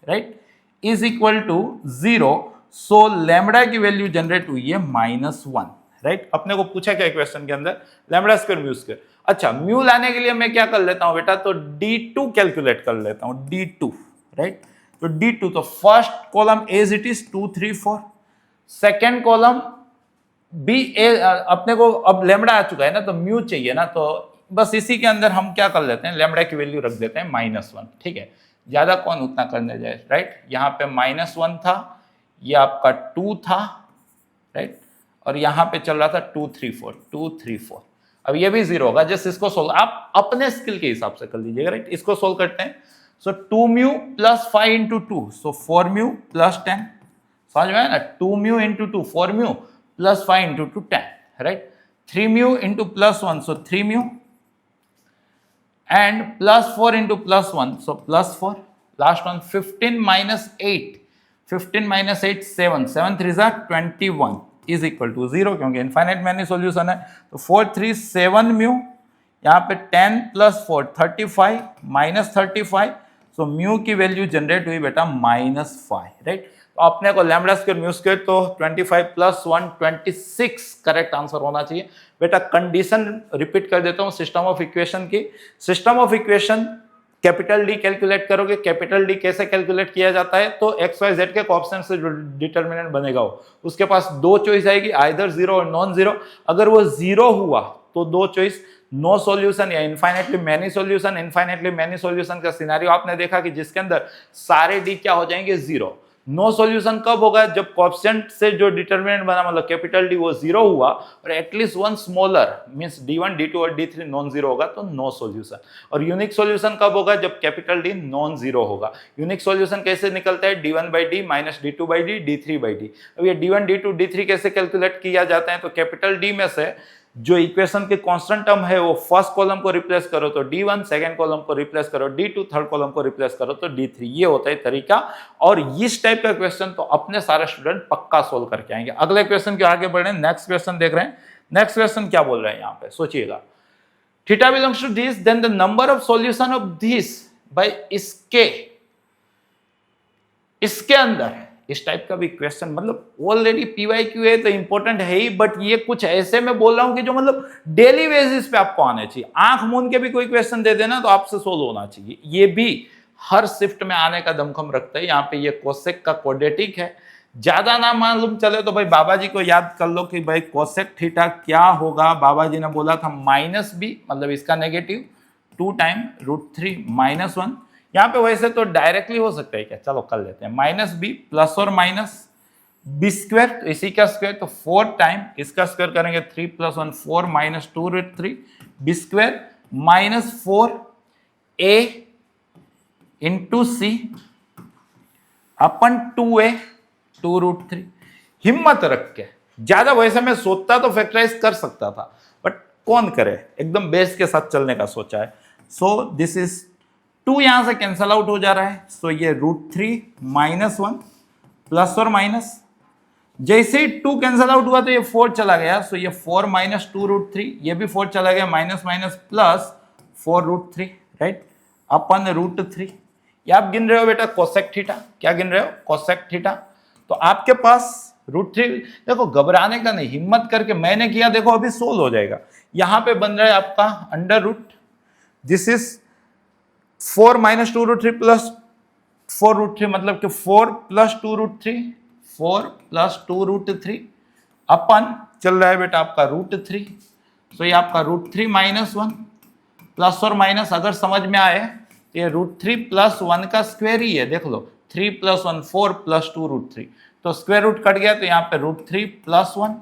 right, is equal to 0, so lambda की वैल्यू जनरेट हुई है -1, राइट। अपने को पूछा क्या क्वेश्चन के अंदर, लैम्बडा स्क्वायर म्यू स्क्वायर। अच्छा, म्यू लाने के लिए मैं क्या कर लेता हूं बेटा, तो D2 कैलकुलेट कर लेता हूं, D2, राइट। तो D2 तो first column as it is 2 3 4, second column b a, अपने को अब लैम्बडा आ चुका है ना तो म्यू चाहिए ना, तो बस इसी के अंदर हम क्या कर लेते हैं, लैम्बडा की वैल्यू रख देते हैं -1, ठीक है। ज्यादा कौन उतना करने जाए, राइट। यहाँ पे -1 था, ये आपका 2 था, राइट, और यहाँ पे चल रहा था 2 3 4 2 3 4। अब ये भी जीरो होगा। जस्ट इसको सोल्व आप अपने स्किल के हिसाब से कर लीजिएगा, राइट। इसको सोल्व करते हैं। So 2 mu plus 5 into 2, so 4 mu plus 10, समझ में आया ना। 2 mu into 2 4 mu plus 5 into 2 10, right. 3 mu into plus 1, so 3 mu and plus 4 into plus 1, so plus 4। Last one 15 -8, 15 -8 7, 7 3 21 is equal to 0, क्योंकि infinite many solution है। तो 4 3 7 mu, यहाँ पे 10 plus 4 35 -35, so mu की वैल्यू जनरेट हुई बेटा -5, right. तो अपने को लैम्बडा स्क्वायर म्यू स्क्वायर तो 25 + 1 26 करेक्ट आंसर होना चाहिए बेटा। कंडीशन रिपीट कर देता हूं सिस्टम ऑफ इक्वेशन की। System of equation capital D calculate करोगे। कैपिटल डी कैसे कैलकुलेट किया जाता है, तो एक्स वाई जेड के कोएफिशिएंट से जो डिटरमिनेंट बनेगा वो, उसके पास दो चॉइस आएगी, आइदर जीरो और नॉन जीरो। अगर वो जीरो हुआ तो दो चॉइस, नो सॉल्यूशन या infinitely many solution. Infinitely many solution का सिनेरियो आपने देखा कि जिसके अंदर सारे डी क्या हो जाएंगे, जीरो। नो सॉल्यूशन कब होगा, जब कोएफिशिएंट से जो डिटरमिनेंट बना मतलब कैपिटल डी वो जीरो हुआ और at least one smaller means D1 D2 और D3 नॉन जीरो होगा तो नो सॉल्यूशन। और यूनिक सॉल्यूशन कब होगा, जब कैपिटल डी नॉन जीरो होगा। यूनिक सॉल्यूशन कैसे निकलता है, D1/D माइनस D2/D D3/D। अब ये D1 D2 D3 कैसे कैलकुलेट किया जाता है, तो कैपिटल डी में से जो इक्वेशन के कांस्टेंट टर्म है वो फर्स्ट कॉलम को रिप्लेस करो तो D1, सेकंड कॉलम को रिप्लेस करो D2, थर्ड कॉलम को रिप्लेस करो तो D3। ये होता है तरीका। और इस टाइप का क्वेश्चन तो अपने सारे स्टूडेंट पक्का सोल्व करके आएंगे। अगले क्वेश्चन के आगे बढ़ रहे हैं, नेक्स्ट क्वेश्चन देख रहे हैं। नेक्स्ट क्वेश्चन क्या बोल रहे हैं यहाँ पे, सोचिएगा। Theta belongs to this, then the number of solution of this by इसके अंदर इस टाइप का भी क्वेश्चन, मतलब ऑलरेडी PYQ है तो इंपॉर्टेंट है ही, बट ये कुछ ऐसे में बोल रहा हूं कि जो मतलब डेली बेसिस पे आपको आने चाहिए। आंख मूंद के भी कोई क्वेश्चन दे देना तो आपसे सोल्व होना चाहिए। ये भी हर शिफ्ट में आने का दमखम रखता है। यहाँ पे ये कोसेक का क्वाड्रेटिक है। ज्यादा ना मालूम चले तो भाई बाबा जी को याद कर लो कि भाई कोसेक थीटा क्या होगा। बाबा जी ने बोला था -b, मतलब इसका नेगेटिव 2 टाइम √3 -1। यहाँ पे वैसे तो डायरेक्टली हो सकता है क्या, चलो कर लेते हैं। -b प्लस और माइनस b स्क्वायर, तो इसी का स्क्वायर तो 4 टाइम इसका स्क्वायर करेंगे 3 + 1 4 -2 √3 b square -4a into c अपन 2a 2 √3। हिम्मत रख के, ज्यादा वैसे मैं सोचता तो फैक्टराइज कर सकता था, बट कौन करे, एकदम बेस के साथ चलने का सोचा है। सो दिस इज 2 यहां से कैंसल आउट हो जा रहा है, सो ये √3 -1 प्लस और माइनस, जैसे ही 2 कैंसल आउट हुआ तो ये 4 चला गया, सो ये 4 - 2 √3, ये भी 4 चला गया, माइनस माइनस प्लस 4 √3, राइट, अपन √3। ये आप गिन रहे हो बेटा कोसेक थीटा, क्या गिन रहे हो? Cosec theta. तो आपके पास √3, देखो घबराने का नहीं, हिम्मत करके मैंने किया, देखो अभी सोल्व हो जाएगा। यहां पे बन रहा है आपका under root, this is 4 - 2 √3 plus 4 √3, मतलब कि 4 + 2 √3, 4 + 2 √3 अपन चल रहा है बेटा आपका √3, तो ये आपका √3 - 1 प्लस और माइनस अगर समझ में आए तो ये √3 + 1 का स्क्वायर ही है, देख लो 3 + 1 4 + 2 √3, तो स्क्वायर रूट कट गया तो यहाँ पे √3 + 1,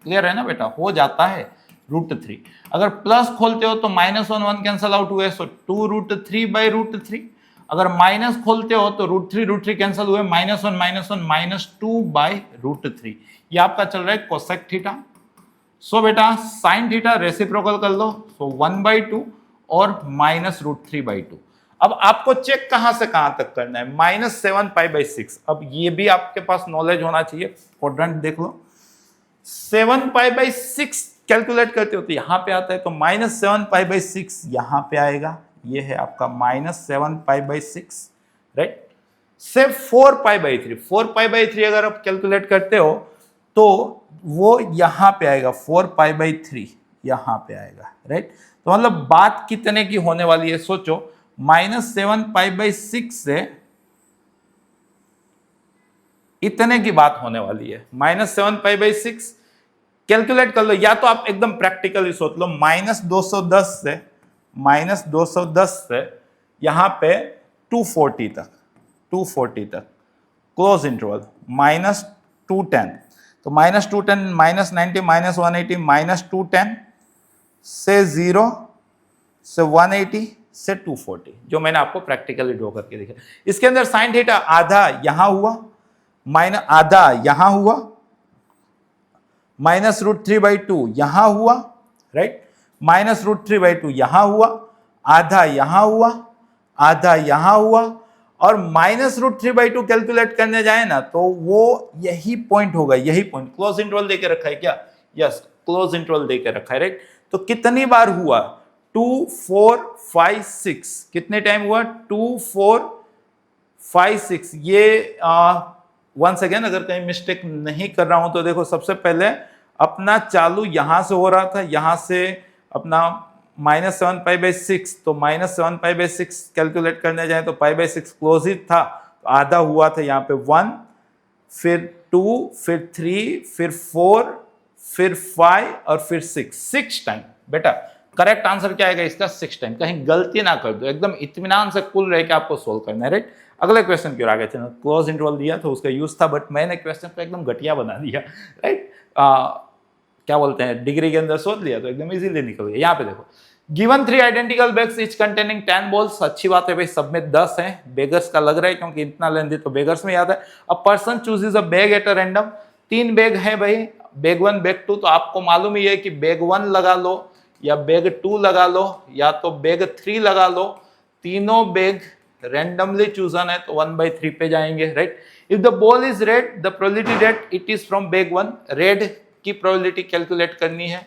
क्लियर है ना बेटा, हो जाता है √3। अगर प्लस खोलते हो तो -1 1 कैंसल आउट हुए, सो 2 √3/√3। अगर माइनस खोलते हो तो √3 कैंसल हुए, -1 -1 -2/√3। ये आपका चल रहा है कोसेक थीटा। सो बेटा साइन थीटा रेसिप्रोकल कर लो, सो 1/2 और -√3/2। अब आपको चेक कहां से कहां तक करना है, -7π/6। अब ये भी आपके पास नॉलेज होना चाहिए, क्वाड्रेंट देख लो, 7π/6 कैलकुलेट करते हो तो यहां पे आता है, तो -7π/6 यहां पे आएगा, ये है आपका -7π/6, राइट। से 4π/3, 4π/3 अगर आप कैलकुलेट करते हो तो वो यहां पे आएगा, 4π/3 यहां पे आएगा, राइट। तो मतलब बात कितने की होने वाली है सोचो, -7π/6 से इतने की बात होने वाली है, -7π/6 कैलकुलेट कर लो, या तो आप एकदम प्रैक्टिकली सोच लो, -210 से यहां पे 240 तक क्लोज इंटरवल, -210, तो -210 -90 -180 -210 से 0 से 180 से 240, जो मैंने आपको प्रैक्टिकली ड्रॉ करके दिखा। इसके अंदर साइन थीटा आधा यहां हुआ, आधा यहां हुआ, -√3/2 यहां हुआ, राइट, -√3/2 यहां हुआ, आधा यहां हुआ, आधा यहां हुआ, और -√3/2 कैलकुलेट करने जाए ना तो वो यही पॉइंट होगा, यही पॉइंट। क्लोज इंटरवल देके रखा है क्या? यस, क्लोज इंटरवल देके रखा है, राइट। तो कितनी बार हुआ? 2 4 5 6, कितने टाइम हुआ? 2 4 5 6। ये वंस अगेन अगर कहीं मिस्टेक नहीं कर रहा हूं तो देखो, सबसे पहले अपना चालू यहां से हो रहा था, यहां से अपना -7π/6, तो -7π/6 कैलकुलेट करने जाए तो π/6 क्लोज ही था, तो आधा हुआ था यहाँ पे 1, फिर 2, फिर 3, फिर 4, फिर 5 और फिर 6 टाइम। बेटा करेक्ट आंसर क्या आएगा इसका? 6 टाइम। कहीं गलती ना कर दो, एकदम इत्मीनान से कुल रह के आपको सोल्व करना है, राइट। अगले क्वेश्चन की ओर आगे चलना। क्लोज इंटरवल दिया तो उसका यूज था, बट मैंने क्वेश्चन को एकदम घटिया बना दिया, राइट। क्या बोलते हैं, डिग्री के अंदर सोच लिया तो एकदम इजीली निकल गया। यहाँ पे देखो, given 3 identical bags each containing 10 balls. अच्छी बात है भाई, सब में 10 हैं। बेगर्स का लग रहा है क्योंकि इतना लेंदी तो बेगर्स में याद है। A person chooses a bag at a random. 3 bag है भाई, बैग 1 बैग 2, तो आपको मालूम ही है कि बैग 1 लगा लो या बैग 2 लगा लो या तो बैग 3 लगा लो, तीनों बैग रैंडमली चूजन है तो 1/3 पे जाएंगे, right. If the ball is red, the probability that it is from bag 1, red की प्रोबेबिलिटी कैलकुलेट करनी है।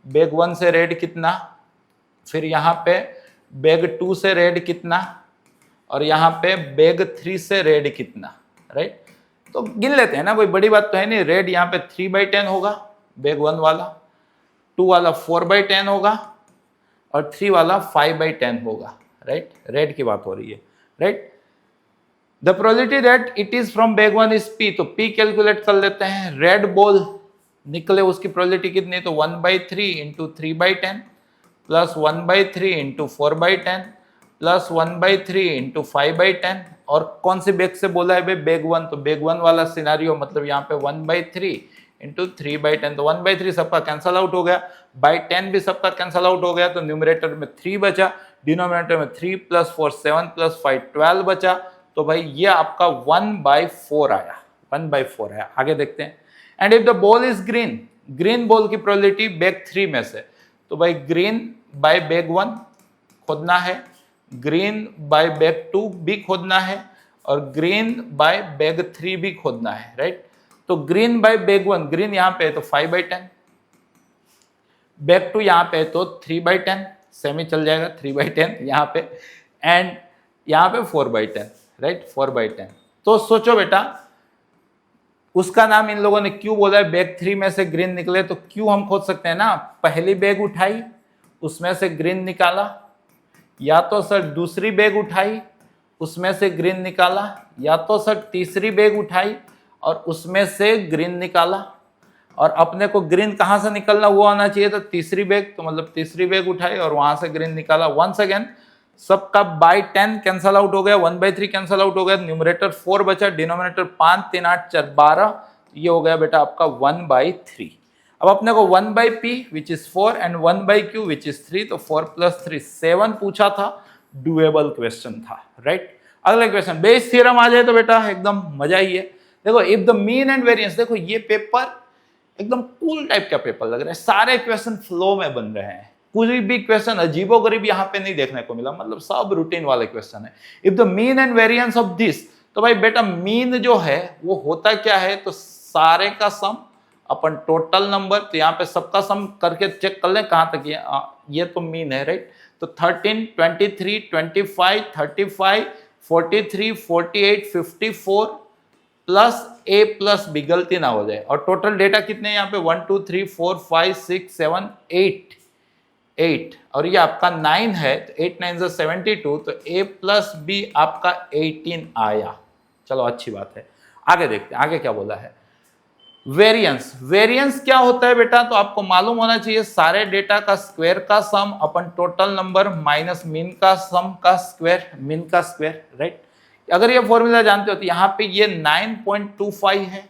बैग 1 से रेड कितना, फिर यहाँ पे बैग 2 से रेड कितना, और यहाँ पे बैग 3 से रेड कितना, राइट। तो गिन लेते हैं ना, कोई बड़ी बात तो है नहीं। रेड यहाँ पे 3/10 होगा, बैग 1 वाला, 2 वाला 4/10 होगा और 3 वाला 5/10 होगा, राइट। रेड की बात हो रही है, right. The probability that it is from bag 1 is P, तो P कैलकुलेट कर लेते हैं। रेड बॉल निकले उसकी प्रोबेबिलिटी कितनी, तो 1/3 into 3/10 plus 1/3 into 4/10 plus 1/3 into 5/10। और कौन से बैग से बोला है भाई? बैग 1, तो बैग 1 वाला सिनारियो, मतलब यहाँ पे 1/3 इंटू 3/10, तो 1/3 सबका कैंसल आउट हो गया, बाई 10 भी सबका कैंसल आउट हो गया, तो न्यूमरेटर में 3 बचा, डिनोमिनेटर में 3 + 4 7 + 5 12 बचा। तो भाई ये आपका 1/4 आया, 1/4 आया। आगे देखते हैं। And if the ball is green, green ball की प्रोबेबिलिटी बैग 3 में से, तो भाई ग्रीन बाय बैग 1 खोदना है, ग्रीन बाय बैग 2 भी खोदना है और ग्रीन बाय बैग 3 भी खोदना है, राइट। तो ग्रीन बाय बैग 1, ग्रीन यहाँ पे है तो 5/10, बैग 2 यहाँ पे है तो 3/10, सेमी चल जाएगा 3/10 यहाँ पे, एंड यहाँ पे 4/10, राइट, 4/10। तो सोचो बेटा, उसका नाम इन लोगों ने क्यों बोला है, बैग 3 में से ग्रीन निकले तो क्यों हम खोद सकते हैं ना, पहली बैग उठाई उसमें से ग्रीन निकाला, या तो सर दूसरी बैग उठाई उसमें से ग्रीन निकाला, या तो सर तीसरी बैग उठाई और उसमें से ग्रीन निकाला, और अपने को ग्रीन कहां से निकलना वो आना चाहिए, तो तीसरी बैग, तो मतलब तीसरी बैग उठाई और वहां से ग्रीन निकाला। वंस अगेन सबका बाय 10 कैंसल आउट हो गया, 1/3 कैंसल आउट हो गया, न्यूमरेटर 4 बचा, डिनोमिनेटर 5, 3 8 4 12, ये हो गया बेटा आपका 1/3। अब अपने को 1/p which is 4 and 1/q which is 3, तो 4 + 3 7 पूछा था, डुएबल क्वेश्चन था, राइट। अगला क्वेश्चन, बेस थ्योरम आ जाए तो बेटा एकदम मजा ही है। देखो if the mean and variance, देखो ये पेपर एकदम कूल टाइप का पेपर लग रहा है, सारे क्वेश्चन फ्लो में बन रहे हैं, कोई भी क्वेश्चन अजीबोगरीब यहाँ पे नहीं देखने को मिला, मतलब सब रूटीन वाले क्वेश्चन है। If the mean and variance of this, तो भाई बेटा मीन जो है वो होता क्या है, तो सारे का सम अपन टोटल नंबर, तो यहाँ पे सबका सम करके चेक कर ले कहां तक ये तो मीन है, राइट। तो 13, 23, 25, 35, 43, 48, 54 प्लस a प्लस b, गलती ना हो जाए। और टोटल डेटा कितने यहाँ पे 1 2 3 4 5 6 7 8 और ये आपका 9 है, तो 8 9 से 72, तो a प्लस b आपका 18 आया। चलो अच्छी बात है, आगे देखते हैं आगे क्या बोला है। वेरिएंस, वेरिएंस क्या होता है बेटा, तो आपको मालूम होना चाहिए सारे डेटा का स्क्वायर का सम अपन टोटल नंबर माइनस मीन का सम का स्क्वायर, मीन का स्क्वायर, राइट। अगर ये फॉर्मूला जानते हो तो यहाँ पे ये 9.25 है,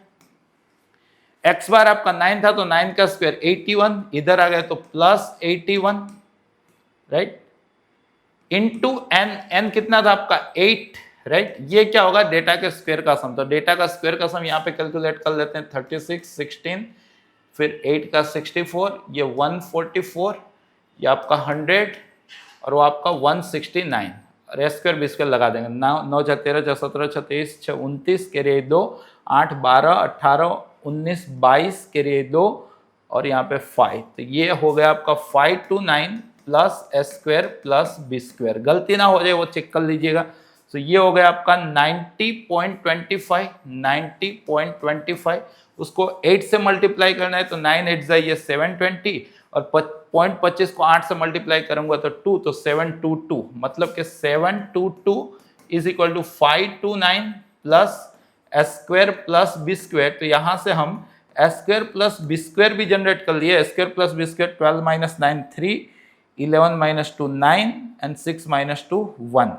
एक्स बार आपका 9 था तो 9 का स्क्वायर 81, इधर आ गया तो plus 81, right, into N, N कितना था आपका 8, राइट। ये क्या होगा, डेटा के स्क्वायर का सम, तो डेटा का स्क्वायर का सम यहाँ पे कैलकुलेट कर लेते हैं, 36 16 फिर 8 का 64, ये 144, ये आपका 100 और वो आपका 169, और स्क्वायर बी स्क्वायर लगा देंगे, 9 6 13 6 17 6 23 6 29 कैरी 2 8 12 18 19 22 कैरी 2 और यहाँ पे 5, तो ये हो गया आपका 529 plus S square plus B square, गलती ना हो जाए वो चेक कर लीजिएगा। तो ये हो गया आपका 90.25, 90.25, उसको 8 से मल्टीप्लाई करना है तो 9 8 ये 720 और 0.25 को 8 से मल्टीप्लाई करूंगा तो 2, तो 722, मतलब कि 722 is equal to 529 plus S square plus B square. तो यहां से हम s square plus B square भी जनरेट कर लिए, s square plus B square 12 - 9 3, 11 - 2 9 and 6 - 2 1,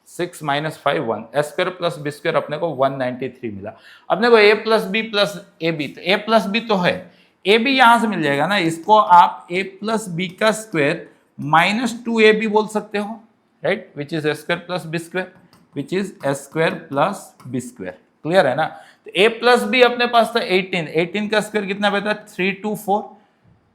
6 - 5 1, s square plus B square अपने को 193 मिला। अपने को a plus B plus A B, तो ए प्लस बी तो है, ए बी यहां से मिल जाएगा ना, इसको आप ए प्लस बी का स्क्वायर -2ab बोल सकते हो, राइट, which is S square plus B square, which is S square plus B square, clear है ना। तो ए प्लस बी अपने पास था 18, 18 का स्क्वायर कितना बेटा 324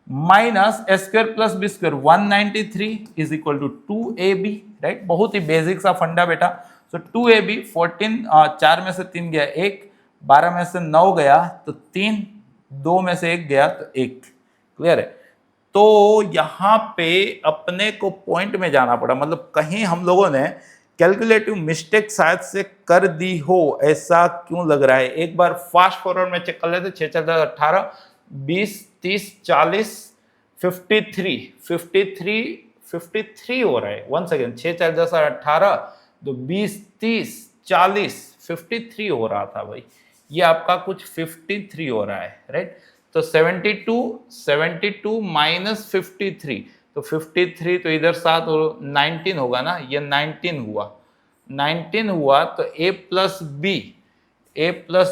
minus S square plus B square 193 is equal to 2ab, right, बहुत ही बेसिक सा फंडा बेटा। सो 2ab 14, 4 में से 3 गया 1, 12 में से 9 गया तो 3, 2 में से 1 गया तो 1, क्लियर है। तो यहाँ पे अपने को पॉइंट में जाना पड़ा, मतलब कहीं हम लोगों ने कैलकुलेटिव मिस्टेक शायद से कर दी हो, ऐसा क्यों लग रहा है। एक बार फास्ट फॉरवर्ड में चेक कर लेते, 6 4 18 20 30 40 53 हो रहा है। वंस अगेन 6 4 18 तो 20 30 40 53 हो रहा था भाई, ये आपका कुछ 53 हो रहा है, राइट। तो 72 माइनस 53, तो 53 तो इधर 7 और 19 होगा ना, ये 19 हुआ तो a प्लस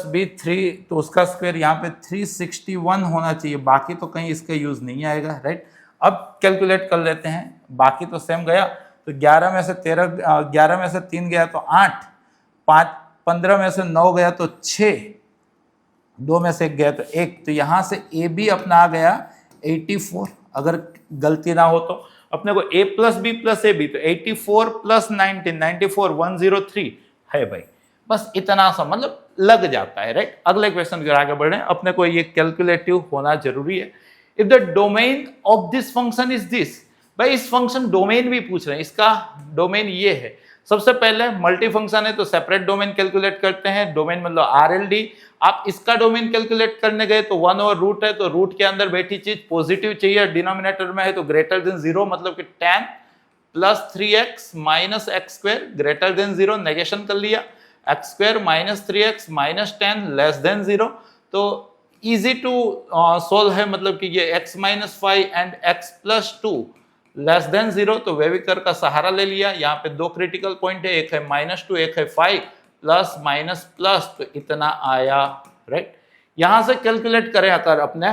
बी 3, तो उसका स्क्वायर यहाँ पे 361 होना चाहिए, बाकी तो कहीं इसका यूज नहीं आएगा, राइट। अब कैलकुलेट कर लेते हैं, बाकी तो सेम गया, तो 11 में से 3 गया तो 8, 15 में से 9 गया तो 6, 2 में से 1 गया तो 1, तो यहाँ से ए बी अपना आ गया 84, अगर गलती ना हो तो अपने को a plus B plus A B, तो 84 प्लस 19 94 103 है भाई। बस इतना सा मतलब लग जाता है, राइट। अगले क्वेश्चन की ओर आगे बढ़ रहे हैं, अपने को ये कैलकुलेटिव होना जरूरी है। If the domain of this function is this, भाई इस फंक्शन डोमेन भी पूछ रहे हैं, इसका डोमेन ये है। सबसे पहले मल्टी फंक्शन है तो सेपरेट डोमेन कैलकुलेट करते हैं, डोमेन मतलब RLD। आप इसका डोमेन कैलकुलेट करने गए तो 1 ओवर रूट है, तो रूट के अंदर बैठी चीज पॉजिटिव चाहिए, डिनोमिनेटर में है तो ग्रेटर देन 0, मतलब कि tan plus 3x minus x square greater than 0, negation कर लिया, x square minus 3x minus 10 less than 0। तो इजी टू सोल्व है, मतलब कि ये x minus 5 and x plus 2 less than 0, तो वेविकर का सहारा ले लिया। यहाँ पे दो क्रिटिकल पॉइंट है, एक है -2 एक है 5, प्लस माइनस प्लस, तो इतना आया, राइट। यहां से कैलकुलेट करें अगर अपने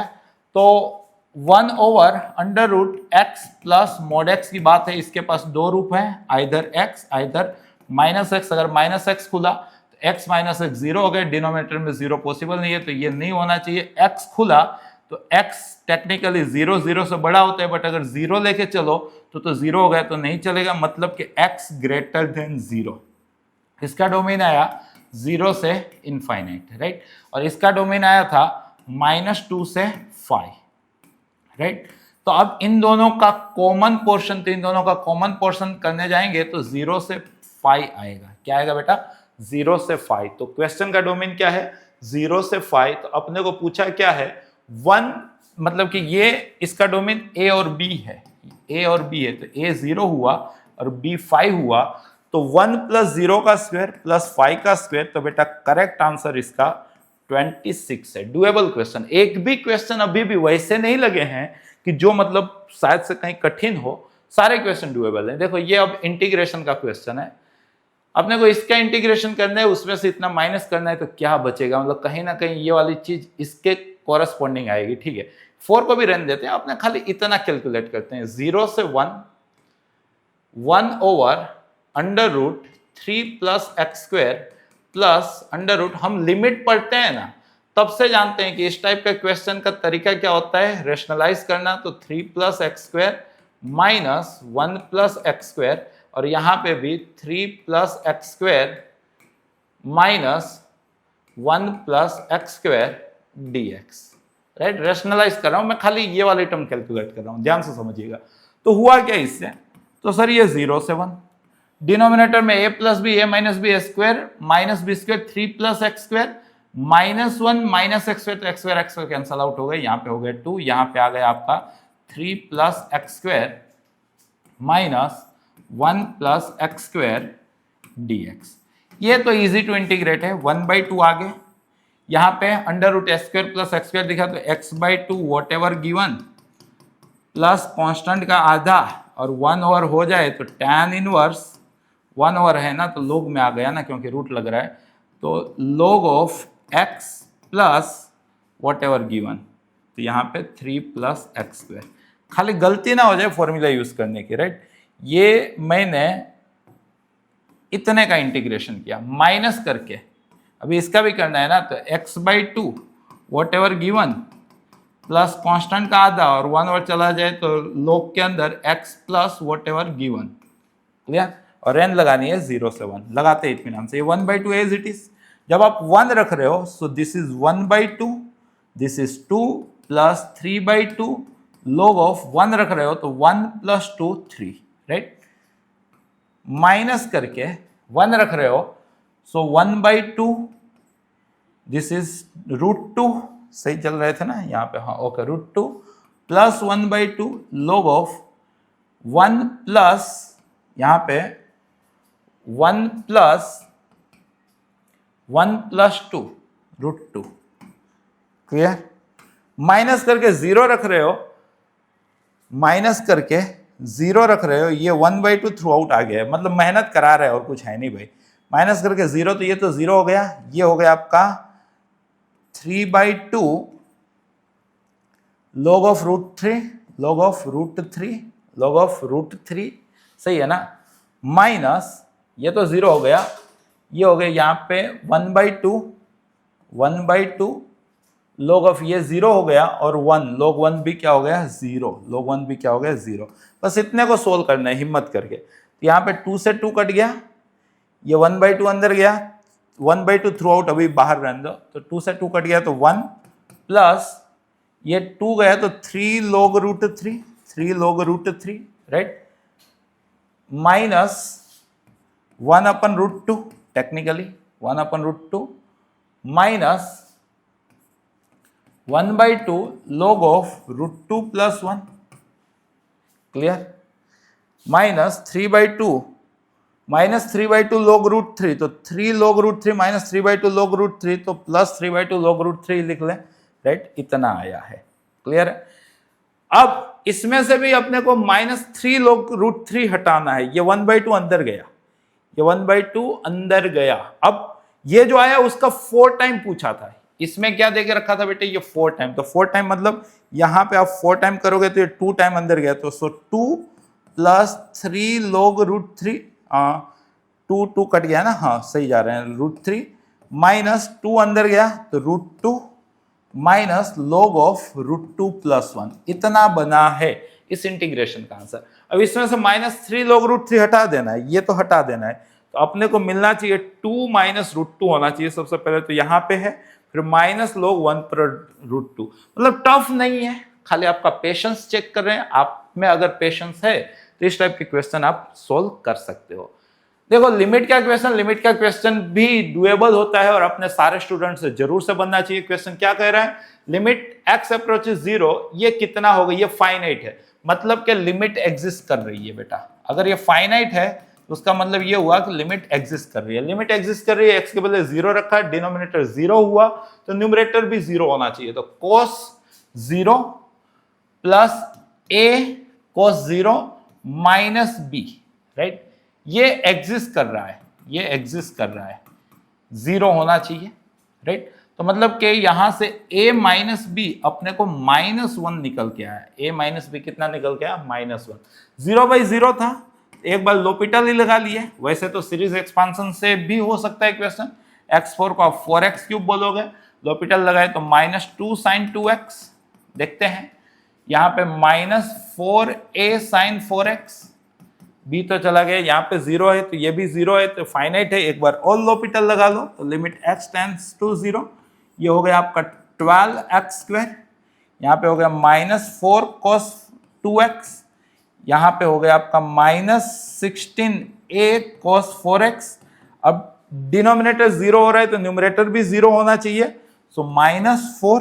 तो 1 over under root x plus mod x की बात है, इसके पास दो रूप है, either x either minus x। अगर माइनस x खुला तो x माइनस x 0 हो गया, डिनोमिनेटर में 0 पॉसिबल नहीं है तो ये नहीं होना चाहिए। x खुला तो x टेक्निकली 0 से बड़ा होता है, बट अगर 0 लेके चलो तो 0 हो गया तो नहीं चलेगा, मतलब कि x ग्रेटर देन 0। इसका डोमेन आया 0 से इनफाइनाइट, राइट। और इसका डोमेन आया था -2 से 5, राइट। तो अब इन दोनों का कॉमन पोर्शन, तो इन दोनों का कॉमन पोर्शन करने जाएंगे तो 0 से 5 आएगा। क्या आएगा बेटा? 0 से 5। तो क्वेश्चन का डोमेन क्या है? 0 से 5। तो अपने को पूछा क्या है? 1, मतलब कि ये इसका डोमेन a और b है, a और b है, तो a 0 हुआ और b 5 हुआ, तो 1 प्लस 0 का स्क्वायर प्लस 5 का स्क्वायर, तो बेटा करेक्ट आंसर इसका 26 है। Doable question. एक भी क्वेश्चन अभी भी वैसे नहीं लगे हैं कि जो मतलब शायद से कहीं कठिन हो, सारे क्वेश्चन डुएबल हैं। देखो ये अब इंटीग्रेशन का क्वेश्चन है, अपने को इसका इंटीग्रेशन करना है, उसमें से इतना माइनस करना है, तो क्या बचेगा? मतलब कहीं ना कहीं ये वाली चीज इसके कोरस्पॉन्डिंग आएगी, ठीक है। 4 को भी रहने देते हैं, अपने खाली इतना कैलकुलेट करते हैं। 0 से 1 over under root 3 plus X square plus under root, हम लिमिट पढ़ते हैं ना तब से जानते हैं कि इस टाइप का क्वेश्चन का तरीका क्या होता है, रेशनलाइज करना। तो 3 plus X square minus 1 plus X square, और यहां पे भी 3 plus X square minus 1 plus X square dx, right. Rationalize कर रहा हूं मैं, खाली ये वाले टर्म कैलकुलेट कर रहा हूं, ध्यान से समझिएगा। तो हुआ क्या इससे? तो सर ये 0 से 1, डिनोमिनेटर में a plus B, a minus B, A square minus B square, 3 plus X square -1 minus x square, तो एक्स स्क्वायर कैंसल आउट हो गए, यहाँ पे हो गए 2, यहाँ पे आ गया आपका 3 plus X square minus 1 plus X square dx। ये तो इजी टू इंटीग्रेट है, 1/2 आ गए। यहाँ पे under root X square plus X square दिखा, तो x/2 whatever given plus constant का आधा और 1 ओवर हो जाए तो tan इनवर्स 1 ओवर है ना, तो लोग में आ गया ना क्योंकि रूट लग रहा है, तो log of x plus what ever given, तो यहाँ पे 3 प्लस एक्स स्क्वायर। खाली गलती ना हो जाए फॉर्मूला यूज करने की, राइट। ये मैंने इतने का इंटीग्रेशन किया माइनस करके, अभी इसका भी करना है ना, तो x/2 whatever given plus constant का आधा और 1 ओवर चला जाए तो log के अंदर x plus what ever given, clear. और रेंज लगानी है 0 से 1, लगाते हैं इत्मीनान से। ये 1/2 एज इट इज। जब आप 1 रख रहे हो सो this is 1/2, this is 2 plus 3/2, log of 1 रख रहे हो तो 1 प्लस 2 3, राइट। माइनस करके 1 रख रहे हो सो 1/2, दिस इज √2, सही चल रहे थे ना यहाँ पे, हाँ okay, √2 plus 1/2 log of 1 plus यहाँ पे 1 प्लस 2 √2, क्लियर। माइनस करके 0 रख रहे हो, माइनस करके 0 रख रहे हो, ये 1/2 थ्रू आउट आ गया है, मतलब मेहनत करा रहे हो और कुछ है नहीं भाई। माइनस करके 0, तो ये तो 0 हो गया, ये हो गया आपका 3/2 log of √3, log of √3, log of √3, सही है ना। माइनस ये तो 0 हो गया, ये हो गया यहाँ पे 1/2 log ऑफ ये 0 हो गया और 1, log 1 भी क्या हो गया 0, log 1 भी क्या हो गया 0। बस इतने को सोल्व करना है हिम्मत करके। तो यहाँ पे 2 से 2 कट गया, ये 1/2 अंदर गया, 1/2 थ्रू आउट अभी बाहर रहने दो, तो 2 से 2 कट गया तो 1 प्लस ये 2 गया तो 3 log √3, 3 log √3, right, minus 1/√2, technically 1/√2 minus 1/2 log of √2 plus 1, clear, minus 3/2 minus 3/2 log √3, तो 3 log √3 माइनस 3/2 log √3, तो प्लस 3/2 log √3 लिख लें, राइट, इतना आया है, क्लियर है। अब इसमें से भी अपने को -3 log √3 हटाना है, ये 1/2 अंदर गया, ये 1/2 अंदर गया। अब ये जो आया उसका 4 टाइम पूछा था, इसमें क्या देके रखा था बेटे, ये 4 टाइम, तो 4 टाइम मतलब यहां पे आप 4 टाइम करोगे तो ये 2 टाइम अंदर गया, तो 2 प्लस 3 log √3, 2 कट गया ना, हाँ सही जा रहे हैं, √3 माइनस 2 अंदर गया तो √2 माइनस log ऑफ √2 प्लस 1, इतना बना है इस इंटीग्रेशन का आंसर। अब इसमें से -3 log √3 हटा देना है, ये तो हटा देना है, तो अपने को मिलना चाहिए 2 माइनस √2 होना चाहिए सबसे पहले, तो यहां पे है, फिर माइनस log 1 पर √2, मतलब टफ नहीं है, खाली आपका पेशेंस चेक कर रहे हैं। आप में अगर पेशेंस है तो इस टाइप के क्वेश्चन आप सोल्व कर सकते हो। देखो लिमिट का क्वेश्चन भी डुएबल होता है और अपने सारे स्टूडेंट से जरूर से बनना चाहिए। क्वेश्चन क्या कह रहा है, लिमिट x अप्रोचेस 0, ये कितना होगा, ये फाइनाइट है, मतलब कि लिमिट एग्जिस्ट कर रही है बेटा। अगर ये फाइनाइट है तो उसका मतलब ये हुआ कि लिमिट एग्जिस्ट कर रही है, लिमिट एग्जिस्ट कर रही है, x के बदले 0 रखा है, डिनोमिनेटर 0 हुआ तो न्यूमरेटर भी 0 होना चाहिए, तो cos 0 plus a cos 0 minus b, right, ये एग्जिस्ट कर रहा है, ये एग्जिस्ट कर रहा है, 0 होना चाहिए, राइट। तो मतलब कि यहां से a माइनस बी अपने को -1 निकल के आया, a माइनस बी कितना निकल के आया, -1, 0/0 था, एक बार लोपिटल ही लगा लिए। वैसे तो सीरीज एक्सपांशन से भी हो सकता है क्वेश्चन, x4 को आप 4x³ बोलोगे, लोपिटल लगाए तो -2 sin 2x, देखते हैं यहाँ पे -4a sin 4x, b तो चला गया, यहाँ पे 0 है तो ये भी 0 है, तो फाइनाइट है, एक बार और लोपिटल लगा लो, तो लिमिट x टेंड्स टू 0, ये हो गया आपका 12x², यहाँ पे हो गया -4 cos 2x, यहाँ पे हो गया आपका -16a cos 4x। अब डिनोमिनेटर 0 हो रहा है तो न्यूमरेटर भी 0 होना चाहिए, सो -4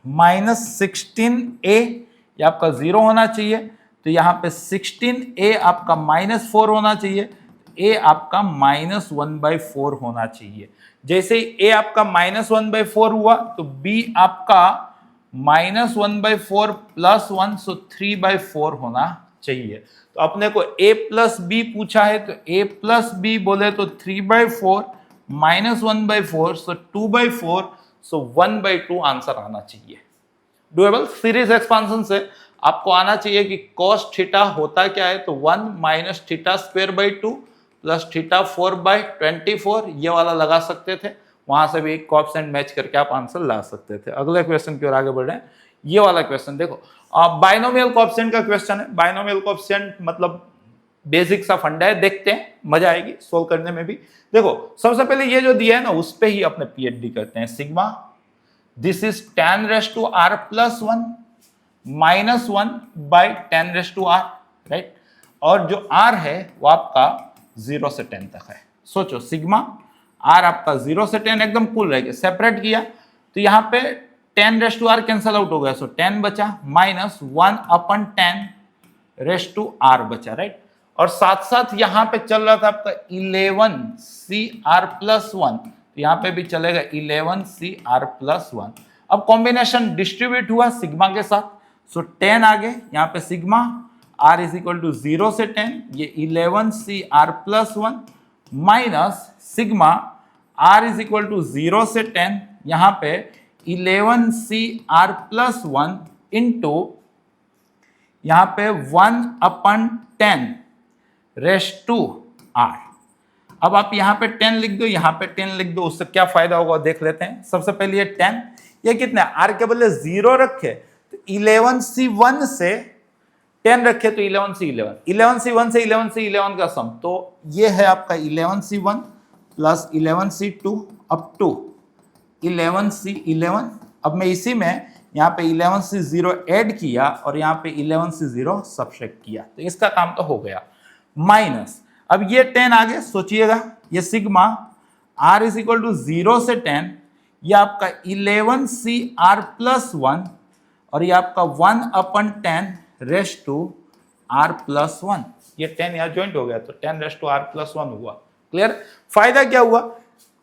-16a ये आपका 0 होना चाहिए, तो यहाँ पे 16a आपका -4 होना चाहिए, a आपका -1/4 होना चाहिए। जैसे ही a आपका -1/4 हुआ तो b आपका -1/4 प्लस 1, सो 3/4 होना चाहिए। तो अपने को a प्लस b पूछा है, तो a प्लस b बोले तो 3/4 -1/4, सो 2/4, सो 1/2 आंसर आना चाहिए। डुएबल। सीरीज एक्सपांशन से आपको आना चाहिए कि cos थीटा होता क्या है, तो 1 minus theta square by 2 plus theta 4/24, ये वाला लगा सकते थे, वहां से भी एक कोएफिशिएंट मैच करके आप आंसर ला सकते थे। अगले क्वेश्चन की ओर आगे बढ़ रहे हैं, ये वाला क्वेश्चन देखो, बाइनोमियल कोएफिशिएंट का क्वेश्चन है। बाइनोमियल कोएफिशिएंट मतलब बेसिक सा फंडा है, देखते हैं, मजा आएगी सोल्व करने में भी। देखो सबसे पहले ये जो दिया है ना, उस पे ही अपने पीएचडी करते हैं। Sigma this is 10⁻⁴ plus 1 minus 1 by 10⁻⁴, right, और जो r है वो आपका 0 से 10 तक है। सोचो सिग्मा r आपका 0 से 10 एकदम कूल रहेगा, सेपरेट किया तो यहाँ पे 10⁻⁴ कैंसल आउट हो गया, सो 10 बचा, माइनस 1/10⁻⁴ बचा, राइट। और साथ साथ यहाँ पे चल रहा था आपका 11CR प्लस 1, यहाँ पे भी चलेगा 11CR प्लस 1। अब कॉम्बिनेशन डिस्ट्रीब्यूट हुआ सिग्मा के साथ, सो 10 आ गए, यहाँ पे sigma r is equal to 0 से 10, ये 11CR plus 1 minus sigma r is equal to 0 से 10, यहाँ पे 11CR प्लस 1 इंटू यहाँ पे 1/10⁻⁴। अब आप यहाँ पे 10 लिख दो, यहाँ पे 10 लिख दो, उससे क्या फायदा होगा देख लेते हैं। सबसे पहले ये 10, ये कितना है, आर के बदले 0 रखे तो 11C1 से 10 रखे तो 11C11, 11C1 से 11C11 का सम, तो ये है आपका 11C1 plus 11C2 up to 11C11। अब मैं इसी में यहाँ पे 11C0 ऐड किया और यहाँ पे 11C0 सब्ट्रैक्ट किया, तो इसका काम तो हो गया। माइनस अब ये 10 आगे सोचिएगा, ये sigma r is equal to 0 से 10, ये आपका 11CR प्लस 1 और ये आपका 1/10 रेस टू r प्लस 1। ये 10 यहाँ ज्वाइंट हो गया तो 10 रेस टू r प्लस 1 हुआ। क्लियर? फायदा क्या हुआ?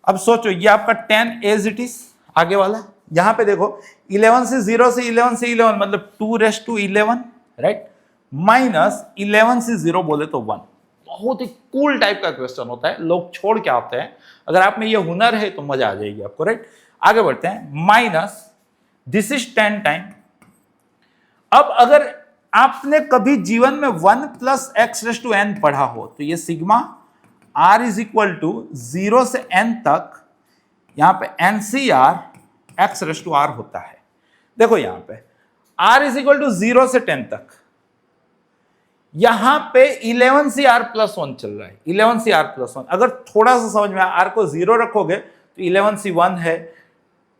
अब सोचो ये आपका 10 एज इट इज आगे वाला, यहां पे देखो 11 से 0 से 11 से 11 मतलब 2 रेस टू 11, राइट, माइनस 11 से 0 बोले तो 1। बहुत ही कूल टाइप का क्वेश्चन होता है, लोग छोड़ के आते हैं। अगर आप में ये हुनर है तो मजा आ जाएगी आपको, राइट। आगे बढ़ते हैं, माइनस दिस इज 10 टाइम। अब अगर आपने कभी जीवन में 1 plus x raise to n पढ़ा हो तो ये sigma r is equal to 0 से n तक, यहां पे NCR x raise to r होता है। देखो यहां पे r इज इक्वल टू 0 से 10 तक, यहां पे 11CR प्लस 1 चल रहा है, 11CR प्लस 1। अगर थोड़ा सा समझ में r को 0 रखोगे तो 11C1 है,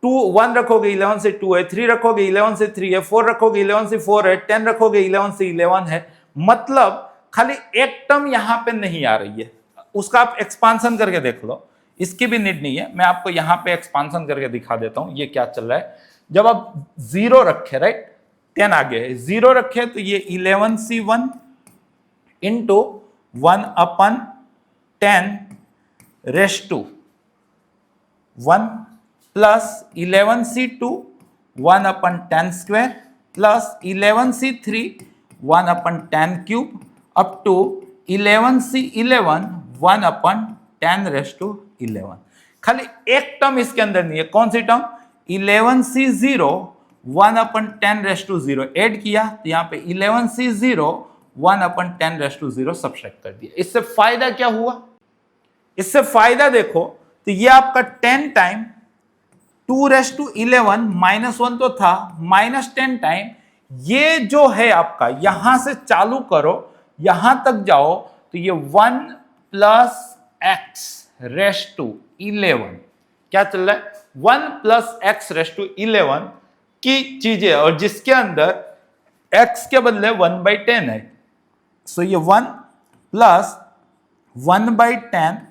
1 रखोगे 11 से 2 है, 3 रखोगे 11 से 3 है, 4 रखोगे 11 से 4 है, 10 रखोगे 11 से 11 है। मतलब खाली एक टर्म यहां पे नहीं आ रही है, उसका आप एक्सपांसन करके देख लो, इसकी भी नीड नहीं है। मैं आपको यहां पे एक्सपांसन करके दिखा देता हूं ये क्या चल रहा है। जब आप 0 रखे, राइट, 10 आगे है, 0 रखे तो ये 11C1 into 1/10 raise to 1 plus 11C2 1/10 square plus 11C3 1/10 cube up to 11C11 1/10 raise to 11। खाली एक टर्म इसके अंदर नहीं है, कौन सी term? 11C0 1/10 raise to 0 add किया तो यहाँ पे 11C0 1/10 रेस टू 0 सब्ट्रैक्ट कर दिया। इससे फायदा क्या हुआ? इससे फायदा देखो तो ये आपका 10 टाइम 2 रेस टू 11 माइनस 1 तो था, माइनस 10 टाइम ये जो है आपका, यहां से चालू करो यहां तक जाओ तो ये 1 प्लस एक्स रेस टू 11 क्या चल रहा है? 1 प्लस एक्स रेस टू 11 की चीजें, और जिसके अंदर x के बदले 1/10 है। सो ये 1 प्लस 1/10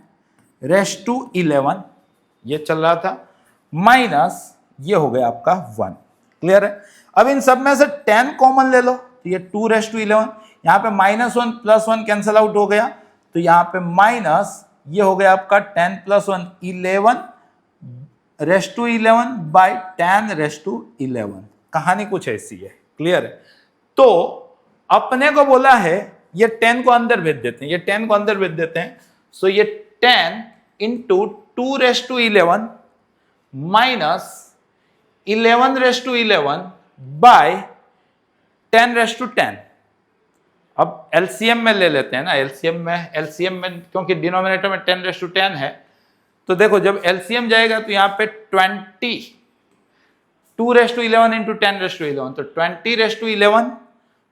रेस टू 11 ये चल रहा था, माइनस ये हो गया आपका 1। क्लियर है? अब इन सब में से 10 कॉमन ले लो तो ये 2 रेस टू 11, यहां पे -1 प्लस 1 कैंसिल आउट हो गया तो यहां पे माइनस ये हो गया आपका 10 plus 1 11 raise to 11 by 10 raise to 11। कहानी कुछ ऐसी है। क्लियर है? तो अपने को बोला है ये 10 को अंदर भेज देते हैं, ये 10 को अंदर भेज देते हैं। सो ये 10 into 2 raise to 11 minus 11 raise to 11 by 10 raise to 10। अब एलसीएम में ले लेते हैं ना, एलसीएम में क्योंकि डिनोमिनेटर में 10 रेस टू 10 है तो देखो जब एलसीएम जाएगा तो यहाँ पे 2 raise to 11 into 10 raise to 11 तो 20 raise to 11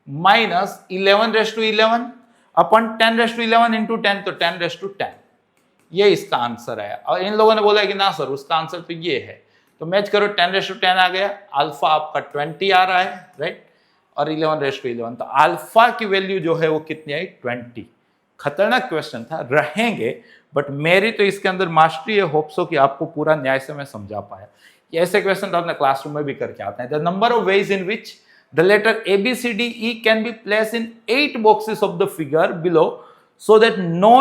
minus 11 raise to 11 अपन 10 रेस टू 11 इंटू 10 तो 10 रेस टू 10। ये इसका आंसर है। और इन लोगों ने बोला कि ना सर उसका आंसर तो ये है, तो मैच करो 10 रेस टू 10 आ गया, अल्फा आपका 20 आ रहा है, राइट, और 11 रेस टू 11 तो अल्फा की वैल्यू जो है वो कितनी आई? 20। खतरनाक क्वेश्चन था, रहेंगे, बट मेरी तो इसके अंदर मास्टरी है। होप सो कि आपको पूरा न्याय से मैं समझा पाया। ये ऐसे क्वेश्चन तो अपने क्लासरूम में भी करके आते हैं। The number of ways in which the letter ABCDE can be place in 8 boxes of the figure below so that no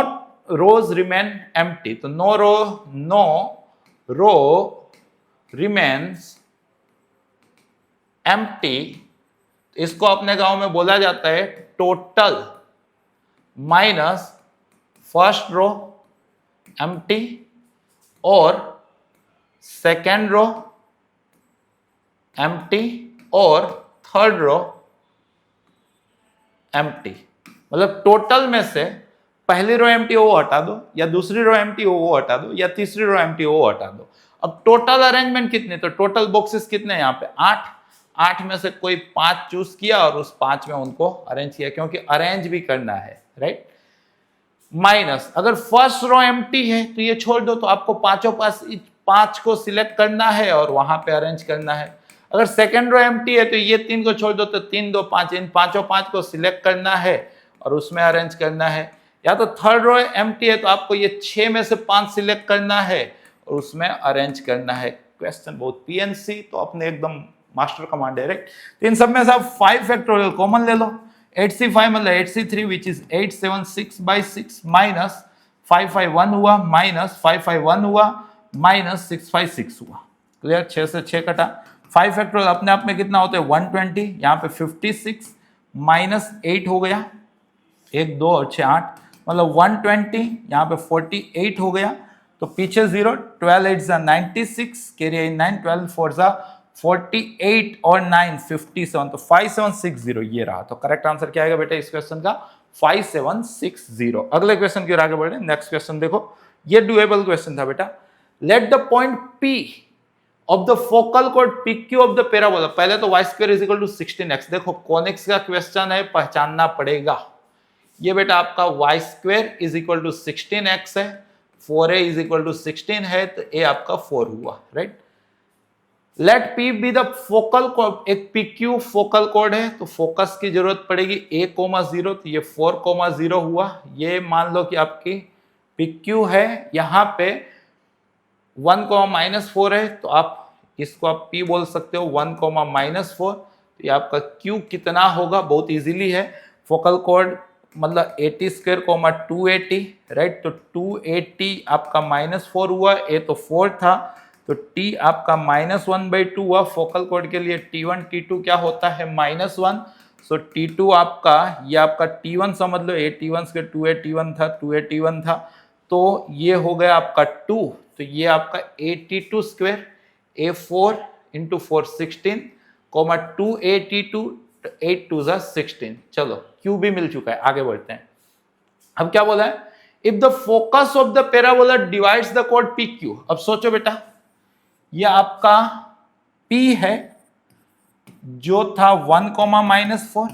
rows remain empty. तो नो रो रिमेन्स एम्प्टी, इसको अपने गांव में बोला जाता है total minus first row empty और second row empty और थर्ड रो एम्प्टी। मतलब टोटल में से पहली रो एम्प्टी हो वो हटा दो, या दूसरी रो एम्प्टी हो वो हटा दो, या तीसरी रो एम्प्टी हो वो हटा दो। अब टोटल अरेंजमेंट कितने, तो टोटल बॉक्सेस कितने यहाँ पे 8, 8 में से कोई 5 चूज किया और उस 5 में उनको अरेंज किया, क्योंकि अरेंज भी करना है, राइट। माइनस अगर फर्स्ट रो एम्प्टी है तो ये छोड़ दो, तो आपको पांचों पास 5 को सिलेक्ट करना है और वहां पे अरेंज करना है। अगर सेकंड रो एम्प्टी है तो ये 3 को छोड़ दो, तो 3 2 5, इन पांचों 5 को सिलेक्ट करना है और उसमें अरेंज करना है। या तो थर्ड रो एम्प्टी है तो आपको ये 6 में से 5 सिलेक्ट करना है और उसमें अरेंज करना है। क्वेश्चन बहुत पीएनसी, तो अपने एकदम मास्टर कमांड है, राइट। तो इन सब में से आप 5 फैक्टोरियल कॉमन ले लो। 8c5 मतलब 8c3 विच इज 876/6 माइनस 551 हुआ, माइनस 551 हुआ, माइनस 656 हुआ। क्लियर, 6 से 6 कटा। 5 फैक्टोरियल अपने आप में कितना होता है 120, यहाँ पे 56 माइनस 8 हो गया, 1 2 और 6 8, मतलब 120, यहाँ पे 48 हो गया, तो पीछे 0, 12 8 96, कैरी 9, 12 4 48 और 9 57, तो 5760 ये रहा। तो करेक्ट आंसर क्या आएगा बेटा इस क्वेश्चन का 5760। अगले क्वेश्चन की ओर आगे बढ़े। नेक्स्ट क्वेश्चन देखो, ये डुएबल क्वेश्चन था बेटा। Let the point P of the focal cord PQ of the parabola, पहले तो y² is equal to 16x। देखो कॉनिक्स का क्वेश्चन है, पहचानना पड़ेगा। ये बेटा आपका y² is equal to 16x है, 4a इज इक्वल टू 16 है, तो a आपका 4 हुआ, right. Let P be the focal chord, एक PQ फोकल कॉर्ड है तो फोकस की जरूरत पड़ेगी a,0, तो ये 4,0 हुआ। ये मान लो कि आपकी PQ है, यहाँ पे 1,-4 है, तो आप इसको आप P बोल सकते हो 1,-4। तो ये आपका Q कितना होगा, बहुत इजीली है। फोकल कॉर्ड मतलब 80², 280, राइट। तो 280 आपका -4 हुआ, a तो 4 था, तो t आपका -1/2 हुआ। फोकल कॉर्ड के लिए t1 t2 क्या होता है -1, सो t2 आपका, ये आपका t1 समझ लो, a_t1² 2a_t1 था, 2a_t1 था, तो ये हो गया आपका 2, तो ये आपका a_t2², a4 × 4 16, 2a_t2, 8 2 16। चलो Q भी मिल चुका है, आगे बढ़ते हैं। अब क्या बोला है, if the focus of the parabola divides the chord PQ। अब सोचो बेटा, ये आपका P है जो था 1,-4,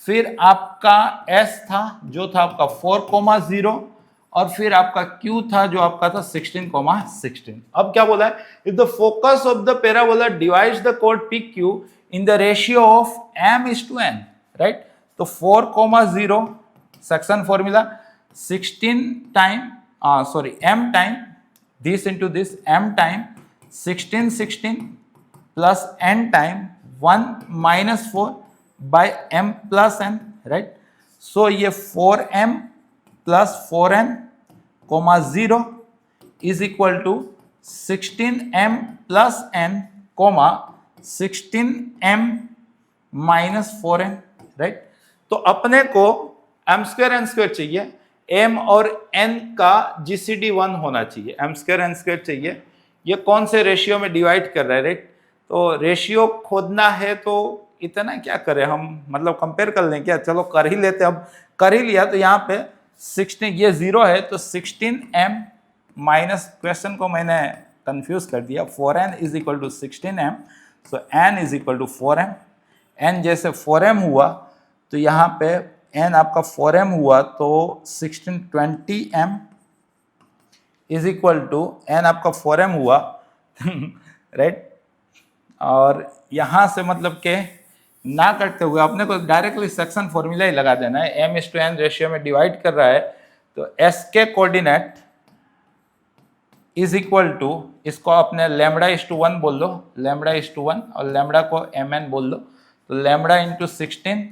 फिर आपका S था जो था आपका 4,0, और फिर आपका Q था जो आपका था 16,16। अब क्या बोला है, if the focus of the parabola divides the chord PQ in the ratio of m:n, right. तो 4,0 section formula 16 time m time this into this, m time 16 16 plus n time 1 - 4 by m plus n, right. So ये 4m plus 4n, 0 is equal to 16m plus n, 16m minus 4n, right. तो अपने को m² n² चाहिए, m और n का GCD 1 होना चाहिए, m² n² चाहिए। ये कौन से रेशियो में डिवाइड कर रहा है, राइट। तो रेशियो खोदना है, तो इतना क्या करें हम, मतलब कंपेयर कर लें क्या, चलो कर ही लेते। अब कर ही लिया, तो यहाँ पे 16, ये 0 है, तो 16m माइनस, क्वेश्चन को मैंने कंफ्यूज कर दिया, 4n is equal to 16m, so n is equal to 4m। n जैसे 4m हुआ, तो यहाँ पे n आपका 4m हुआ, तो 1620m is equal to n आपका 4m हुआ, राइट। और यहाँ से मतलब के ना करते हुए अपने को डायरेक्टली सेक्शन फॉर्मूला ही लगा देना है। m:n रेशियो में डिवाइड कर रहा है, तो s के कोऑर्डिनेट इज इक्वल टू, इसको अपने λ/1 बोल लो, λ/1, और लैम्बडा को mn बोल लो, तो lambda into 16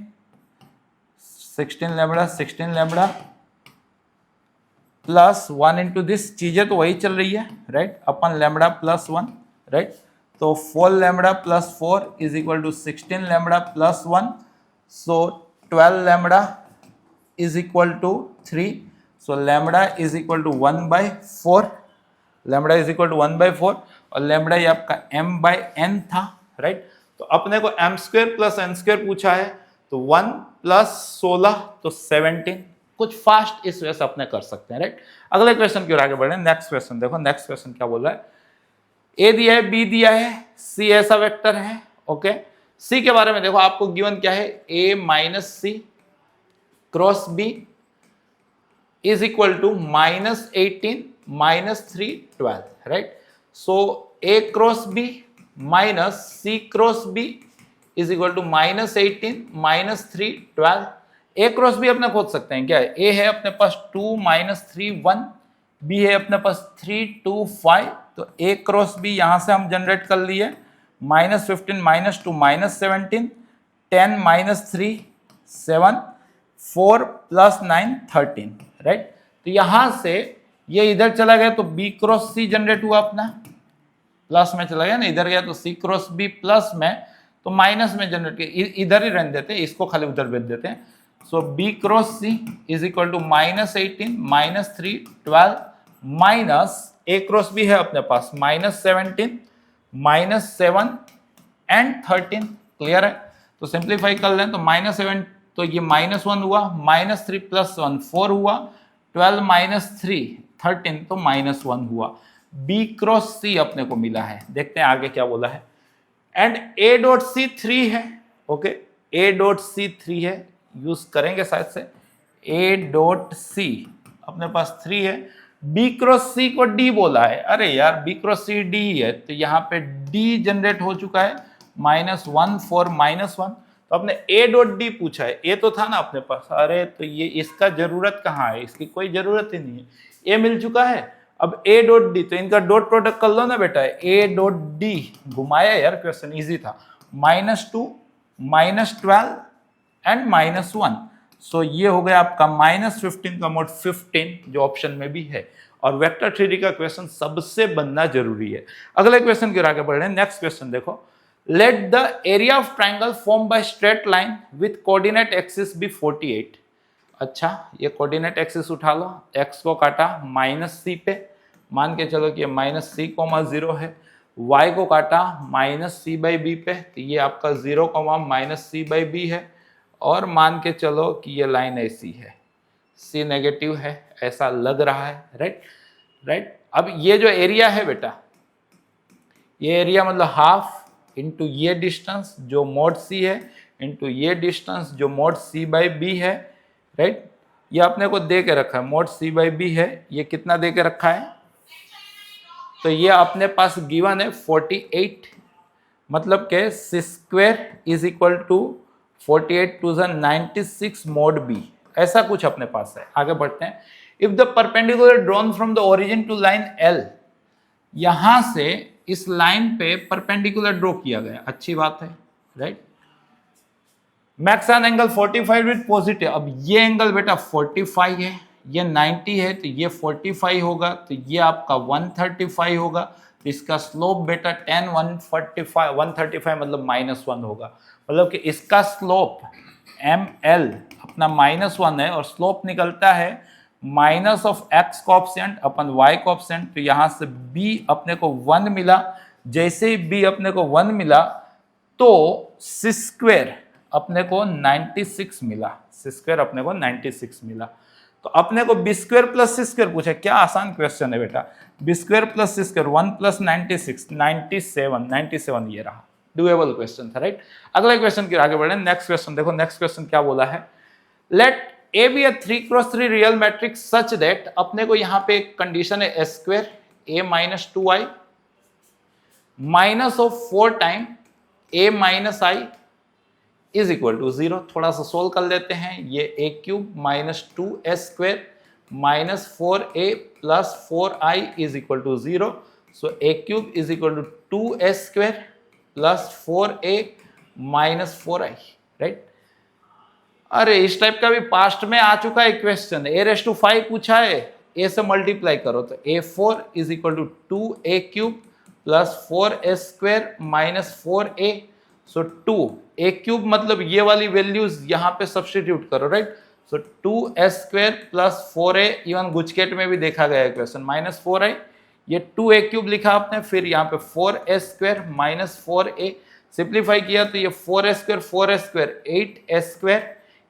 lambda 16 lambda plus 1 into this, चीजें तो वही चल रही है, राइट, अपन लैम्बडा प्लस 1, राइट। तो 4 lambda plus 4 is equal to 16 lambda plus 1, so 12 lambda is equal to 3, so lambda is equal to 1/4, lambda is equal to 1/4, और lambda ये आपका m/n था, राइट। तो अपने को m² प्लस n² पूछा है, तो 1 प्लस 16 तो 17। कुछ फास्ट इस वजह से अपने कर सकते हैं, राइट। अगले क्वेश्चन की ओर आगे बढ़े। नेक्स्ट क्वेश्चन देखो, नेक्स्ट क्वेश्चन क्या बोल रहा है, ए दिया है, बी दिया है, सी ऐसा वेक्टर है। ओके, सी के बारे में देखो, आपको गिवन क्या है, a minus c cross b is equal to -18 -3 12, right. So a cross b minus c cross b is equal to -18 -3 12। A cross b अपने खोज सकते हैं क्या, ए है अपने पास 2 -3 1, बी है अपने पास 3 2 5, तो ए क्रॉस बी यहां से हम जनरेट कर लिए, -15 -2 -17 10 -3 7 4 + 9 13, राइट। तो यहां से ये इधर चला गया तो बी क्रॉस सी जनरेट हुआ अपना, प्लस में चला गया ना, इधर गया तो सी क्रॉस बी प्लस में, तो माइनस में जनरेट किया, इधर ही रहने देते हैं, इसको खाली उधर भेज देते हैं। So b cross c is equal to -18 -3 12 minus a cross b है अपने पास -17 -7 एंड 13, क्लियर है। तो सिंप्लीफाई कर लें तो -7 तो ये -1 हुआ, -3 + 1 4 हुआ, 12 - 3 13 तो -1 हुआ। बी क्रॉस सी अपने को मिला है, देखते हैं आगे क्या बोला है। एंड ए डॉट सी 3 है, ओके, ए डॉट सी 3 है, यूज करेंगे शायद से, ए डॉट सी अपने पास 3 है, बी क्रॉस सी को डी बोला है, अरे यार बी क्रॉस सी डी है, तो यहाँ पे डी जनरेट हो चुका है, -1 4 -1, तो अपने ए डॉट डी पूछा है, ए तो था ना अपने पास, अरे तो ये इसका जरूरत कहाँ है, इसकी कोई जरूरत ही नहीं है, ए मिल चुका है। अब ए डॉट डी, तो इनका डॉट प्रोडक्ट कर लो ना बेटा, ए डॉट डी घुमाया यार, क्वेश्चन इजी था, -2 -12 एंड -1, सो ये हो गया आपका -15 का मोड 15, जो ऑप्शन में भी है। और वेक्टर थ्योरी का क्वेश्चन सबसे बनना जरूरी है। अगले क्वेश्चन की ओर आगे बढ़ रहे हैं, नेक्स्ट क्वेश्चन देखो, let the area of triangle form by straight line with coordinate axis be 48। अच्छा, ये कोऑर्डिनेट एक्सिस उठा लो, x को काटा -c पे, मान के चलो कि ये -c, 0 है, y को काटा -c/b पे, तो ये आपका 0, -c/b है, और मान के चलो कि ये लाइन ऐसी है, c नेगेटिव है, ऐसा लग रहा है, राइट। अब ये जो एरिया है बेटा, ये एरिया मतलब हाफ इंटू ये डिस्टेंस जो मोड c है, इंटू ये डिस्टेंस जो मोड c/b है, राइट। ये अपने को दे के रखा है, मोड c/b है, ये कितना दे के रखा है, तो ये अपने पास गिवन है 48, मतलब के c² is equal to 48 to 96 mod b, ऐसा कुछ अपने पास है। आगे बढ़ते हैं, if the perpendicular drawn from the origin to line L, यहां से इस लाइन पे परपेंडिकुलर ड्रॉ किया गया, अच्छी बात है, right. Max an angle 45 with positive, अब ये एंगल बेटा 45 है, ये 90 है, तो ये 45 होगा, तो ये आपका 135 होगा, तो इसका स्लोप बेटा 10 145 135 मतलब -1 होगा, मतलब कि इसका स्लोप ML अपना -1 है, और स्लोप निकलता है -x कोएफिशिएंट अपन y कोएफिशिएंट, तो यहां से b अपने को 1 मिला, जैसे ही b अपने को 1 मिला तो c² अपने को 96 मिला, c² अपने को 96 मिला, तो अपने को b² + c² पूछा, क्या आसान क्वेश्चन है बेटा, b² + c², 1 + 96 97 ये रहा, डुएबल क्वेश्चन था, राइट। अगले क्वेश्चन की आगे बढ़े, नेक्स्ट क्वेश्चन देखो, नेक्स्ट क्वेश्चन क्या बोला है, let A be 3x3 real matrix such that, अपने को यहाँ पे एक कंडीशन है s² a - 2i -4 time a - i is equal to 0। थोड़ा सा सोल्व कर लेते हैं, ये a³ - 2s² -4a + 4i is equal to 0, so a³ is equal to 2s² + 4a - 4i, right. अरे इस टाइप का भी पास्ट में आ चुका है क्वेश्चन, a⁵ पूछा है, a से मल्टीप्लाई करो तो a4 is equal to 2a³ + 4s² - 4a, so 2a³ मतलब ये वाली वैल्यूज यहाँ पे सब्स्टिट्यूट करो, राइट। सो 2s² + 4a, इवन गुजकेट में भी देखा गया है क्वेश्चन, -4i, ये 2a³ लिखा आपने, फिर यहाँ पे 4s² - 4a, सिंप्लीफाई किया तो ये 4s², 8s²,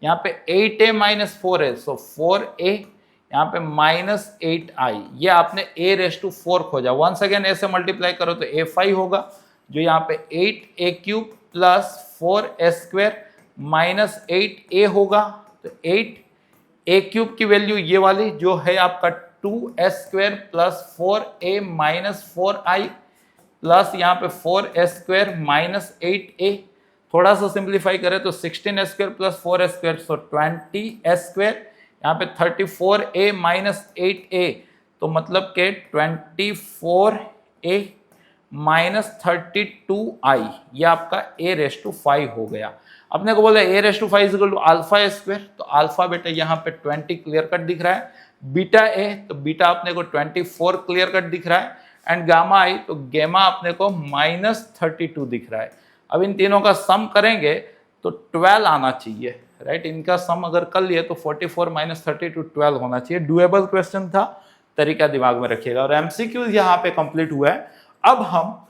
यहाँ पे 8a - 4a, सो 4a, यहाँ पे -8i, ये आपने a⁴ खोजा। वंस अगेन ऐसे मल्टीप्लाई करो तो a5 होगा, जो यहाँ पे 8a³ + 4a² -8a होगा। तो 8a³ की वैल्यू ये वाली जो है आपका 2a² + 4a - 4i प्लस यहाँ पे 4a² - 8a। थोड़ा सा सिंप्लीफाई करें तो 16a² + 4a², सो 20a²। यहाँ पे 34a - 8a, तो मतलब के 24a - 32i, ये आपका a⁵ हो गया। अपने को बोला a⁵ α², तो अल्फा बेटा यहाँ पे 20 क्लियर कट दिख रहा है, बीटा a तो बीटा अपने को 24 क्लियर कट दिख रहा है, एंड गामा आई तो गामा अपने को -32 दिख रहा है। अब इन तीनों का सम करेंगे तो 12 आना चाहिए, राइट। इनका सम अगर कर लिए तो 44 - 32 12 होना चाहिए। डुएबल क्वेश्चन था, तरीका दिमाग में रखिएगा। और एमसीक्यूज यहाँ पे कंप्लीट हुआ है। अब हम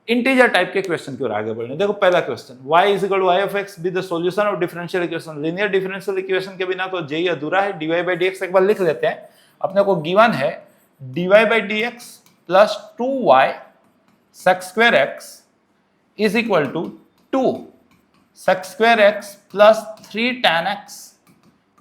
इंटीजर टाइप के क्वेश्चन की ओर आगे बढ़ने। देखो पहला question, y = y of x be the solution of differential equation. Linear differential equation के बिना तो जेई अधूरा है। dy/dx एक बार लिख लेते हैं। अपने को गिवन है dy/dx + 2y sec²x is equal to 2 sec²x + 3 tan x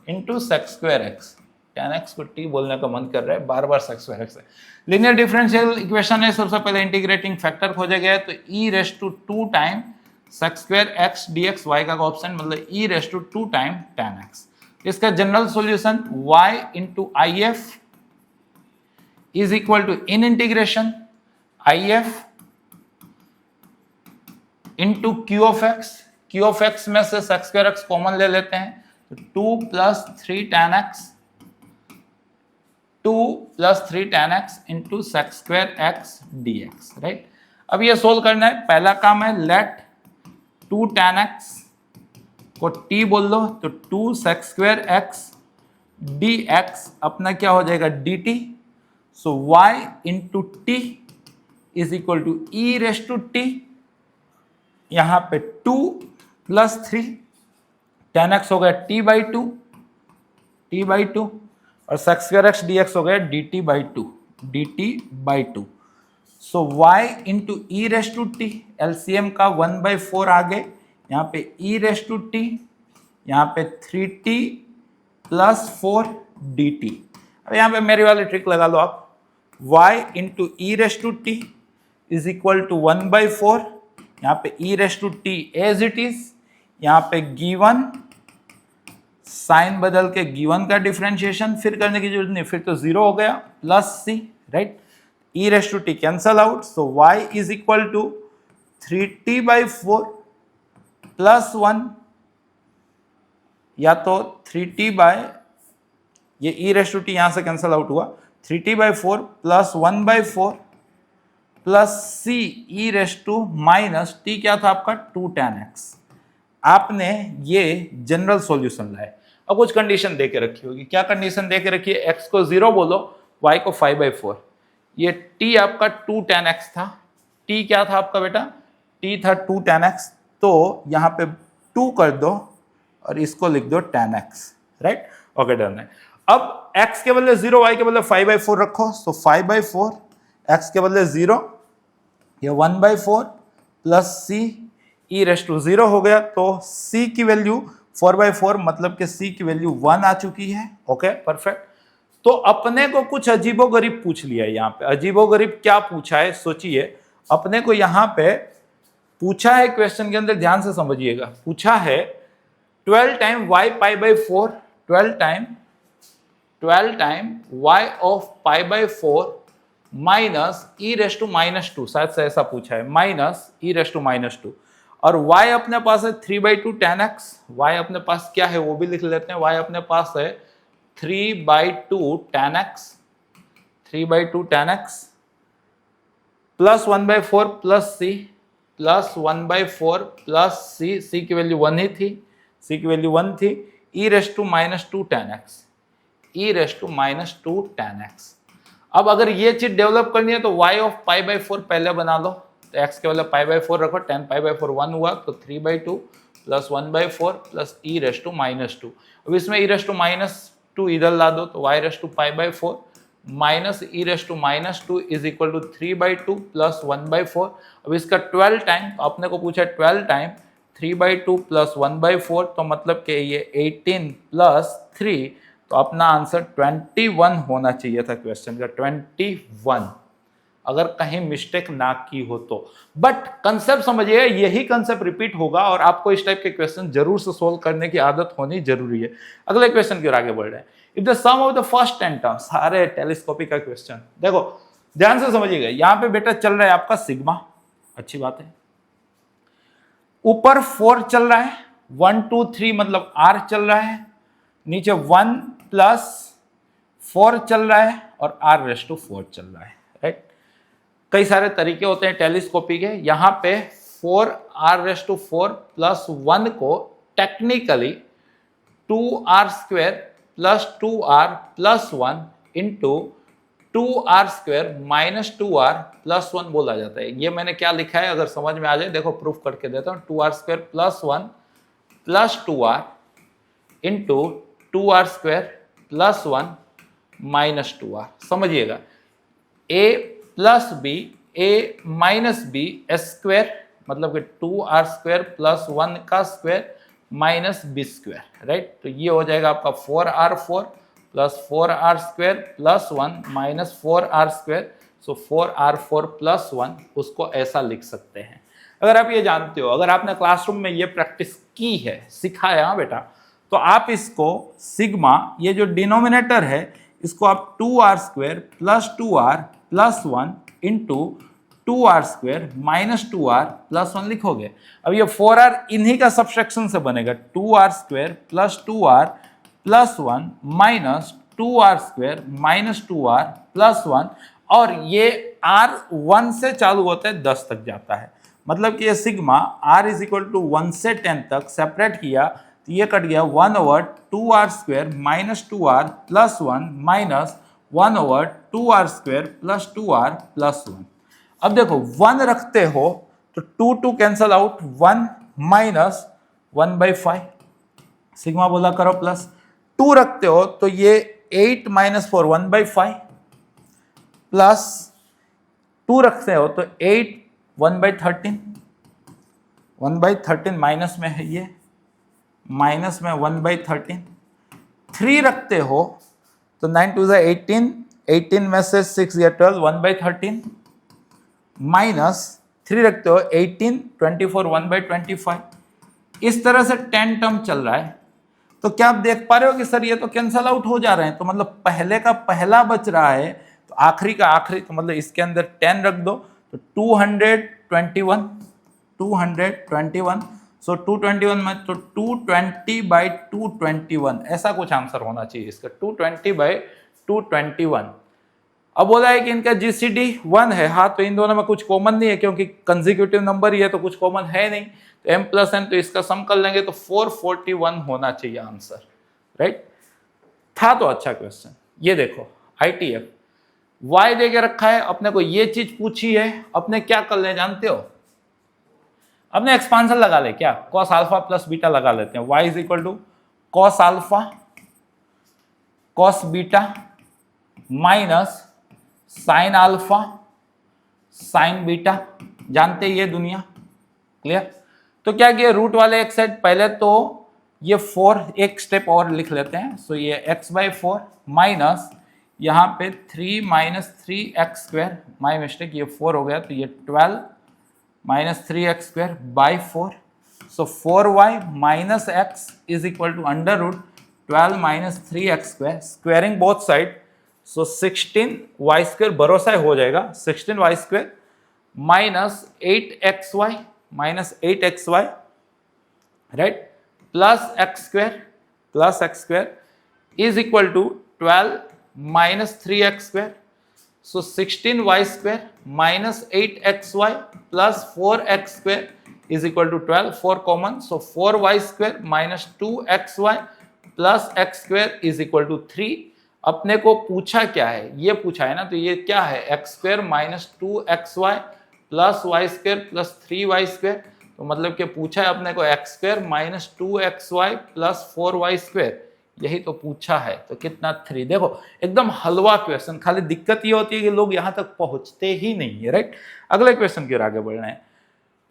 into sec²x। tan x को t बोलने का मन कर रहा है, बार बार sec²x है। लीनियर डिफरेंशियल इक्वेशन है, सबसे पहले इंटीग्रेटिंग फैक्टर खोजा गया है, तो e⁻² time sec²x dx, y का ऑप्शन मतलब e⁻² टाइम tan x। इसका general solution y into if is equal to in integration if into q of x में से sec²x कॉमन ले लेते हैं, तो 2 + 3 tan x 2 + 3 tan x into sec²x dx, right. अब ये सोल्व करना है। पहला काम है लेट 2 tan x को t बोल लो, तो 2 sec²x dx अपना क्या हो जाएगा dt। So y into t is equal to e⁻t, यहाँ पे 2 + 3 tan x हो गया t/2 और sec²x dx हो गया dt/2। सो y into e⁻t, एलसीएम का 1/4 आ गए, यहाँ पे e⁻t, यहाँ पे 3t + 4 dt। अब यहाँ पे मेरी वाली ट्रिक लगा लो आप, y into e⁻t is equal to 1/4, यहाँ पे e⁻t एज इट इज, यहाँ पे गिवन साइन बदल के गिवन का डिफरेंशिएशन फिर करने की जरूरत नहीं, फिर तो 0 हो गया +c, right. e⁻t cancel out, so y is equal to 3t/4 + 1, या तो 3t ये e⁻t यहां से कैंसल आउट हुआ, 3t/4 + 1/4 plus c e⁻ t क्या था आपका 2 tan x। आपने ये जनरल सॉल्यूशन लाए। अब कुछ कंडीशन दे के रखी होगी, क्या कंडीशन दे के रखी है, x को 0 बोलो, y को 5/4। ये t आपका 2 tan x था, t क्या था आपका बेटा, t था 2 tan x, तो यहाँ पे 2 कर दो और इसको लिख दो tan x, right. Okay done है। अब x के बदले 0, y के बदले 5/4 रखो, सो 5/4, x के बदले 0, ये 1/4 प्लस c e⁻0 हो गया, तो c की वैल्यू 4/4 मतलब कि c की वैल्यू 1 आ चुकी है। Okay perfect. तो अपने को कुछ अजीबोगरीब पूछ लिया है यहाँ पे। अजीबोगरीब क्या पूछा है सोचिए। अपने को यहाँ पे पूछा है, क्वेश्चन के अंदर ध्यान से समझिएगा, पूछा है 12 time y π/4, 12 time y of π/4 minus e⁻², शायद से ऐसा पूछा है, माइनस e⁻², और y अपने पास है 3/2 tan x। y अपने पास क्या है वो भी लिख लेते हैं, y अपने पास है 3/2 tan x, 3/2 tan x plus 1/4 plus c plus 1/4 plus c की वैल्यू 1 ही थी, c की वैल्यू 1 थी, e⁻² tan x, e⁻² tan x। अब अगर ये चीज डेवलप करनी है तो y ऑफ π/4 पहले बना लो, तो x के वाले π/4 रखो, 10 π/4 1 हुआ, तो 3/2 प्लस 1/4 प्लस e⁻²। अब इसमें e⁻² टू इधर ला दो तो y raise to pi by 4 minus e raise to -2 is equal to 3/2 plus 1/4। अब इसका 12 टाइम, तो अपने को पूछा 12 टाइम 3/2 प्लस 1/4, तो मतलब कि ये 18 प्लस 3, तो अपना आंसर 21 होना चाहिए था क्वेश्चन का, 21, अगर कहीं मिस्टेक ना की हो तो। बट कंसेप्ट समझिए, यही कंसेप्ट रिपीट होगा और आपको इस टाइप के क्वेश्चन जरूर से सोल्व करने की आदत होनी जरूरी है। अगले क्वेश्चन की ओर आगे बढ़ रहे हैं। If the sum of the first 10 terms, सारे टेलीस्कोपिक का क्वेश्चन, देखो ध्यान से समझिएगा। यहां पे बेटा चल रहा है आपका सिग्मा, अच्छी बात है। ऊपर 4 चल रहा है, 1 2 3 मतलब r चल रहा है, नीचे 1 प्लस 4 चल रहा है और r रेस टू 4 चल रहा है, राइट। कई सारे तरीके होते हैं टेलीस्कोपी के। यहां पे 4r रेस टू 4 प्लस 1 को technically 2r² plus 2r plus 1 into 2r² minus 2r plus 1 बोला जाता है। ये मैंने क्या लिखा है, अगर समझ में आ जाए देखो प्रूफ करके देता हूं। 2r² plus 1 plus 2r into 2r² plus 1 minus 2r। समझिएगा, a plus b, a minus B square, मतलब कि 2r² प्लस 1 का square minus B square, right. तो ये हो जाएगा आपका 4r4 plus 4r² plus 1 minus 4r²। So 4r4 plus 1, उसको ऐसा लिख सकते हैं। अगर आप ये जानते हो, अगर आपने क्लासरूम में ये प्रैक्टिस की है, सिखाया बेटा, तो आप इसको सिग्मा, ये जो डिनोमिनेटर है इसको आप 2r² plus 2r plus 1 into 2r² minus 2r plus 1 लिखोगे। अब ये 4r इन्हीं का सब्सट्रैक्शन से बनेगा, 2r² plus 2r plus 1 minus 2r² minus 2r plus 1, और ये r 1 से चालू होता है 10 तक जाता है। मतलब कि ये sigma r is equal to 1 से 10 तक सेपरेट किया तो ये कट गया 1/2r² minus 2r plus 1 minus 1/2r² plus 2r plus 1। अब देखो 1 रखते हो तो 2 कैंसल आउट, 1 माइनस 1/5, सिग्मा बोला करो प्लस। 2 रखते हो तो ये 8 माइनस 4 1/5 प्लस 2 रखते हो तो 8 1/13, 1/13 माइनस में है, ये माइनस में 1/13। 3 रखते हो तो 9 2 18, 18 में से 6 या 12, 1/13 माइनस 3 रखते हो 18 24 1/25। इस तरह से 10 टर्म चल रहा है। तो क्या आप देख पा रहे हो कि सर ये तो कैंसल आउट हो जा रहे हैं, तो मतलब पहले का पहला बच रहा है तो आखिरी का आखिरी, तो मतलब इसके अंदर 10 रख दो तो 221, 221। सो 221 में तो 220/221, ऐसा कुछ आंसर होना चाहिए इसका, 220/221। अब बोला है कि इनका जीसीडी 1 है। हाँ, तो इन दोनों में कुछ कॉमन नहीं है क्योंकि कंसेक्यूटिव नंबर ही है, तो कुछ कॉमन है नहीं। तो m प्लस n, तो इसका सम कर लेंगे तो 441 होना चाहिए आंसर, राइट। था तो अच्छा क्वेश्चन। ये देखो ITF y दे के रखा है, अपने को ये चीज पूछी है, अपने क्या कर ले जानते हो, अपने एक्सपांशन लगा ले, क्या cos अल्फा प्लस बीटा लगा लेते हैं। y is equal to cos alpha cos beta minus sine alpha sine beta, जानते ही ये दुनिया, क्लियर। तो क्या किया, रूट वाले एक साइड, पहले तो ये 4 एक स्टेप और लिख लेते हैं। सो ये x/4 माइनस यहाँ पे 3 माइनस 3x², माई मिस्टेक, ये 4 हो गया तो ये 12 minus 3x² by 4। So 4y minus x is equal to under root 12 minus 3x², squaring both side. So 16y² भरोसा हो जाएगा, 16y² minus 8xy minus 8xy, right, plus x² is equal to 12 minus 3x²। So 16y² minus 8xy plus 4x² is equal to 12, 4 common, so 4y² minus 2xy plus x² is equal to 3। अपने को पूछा क्या है, ये पूछा है ना, तो ये क्या है, x² minus 2xy plus y² plus 3y²। तो मतलब कि पूछा है अपने को x² minus 2xy plus 4y², यही तो पूछा है, तो कितना 3। देखो एकदम हलवा क्वेश्चन, खाली दिक्कत ये होती है कि लोग यहां तक पहुंचते ही नहीं है, राइट। अगले क्वेश्चन की ओर आगे बढ़ रहे हैं।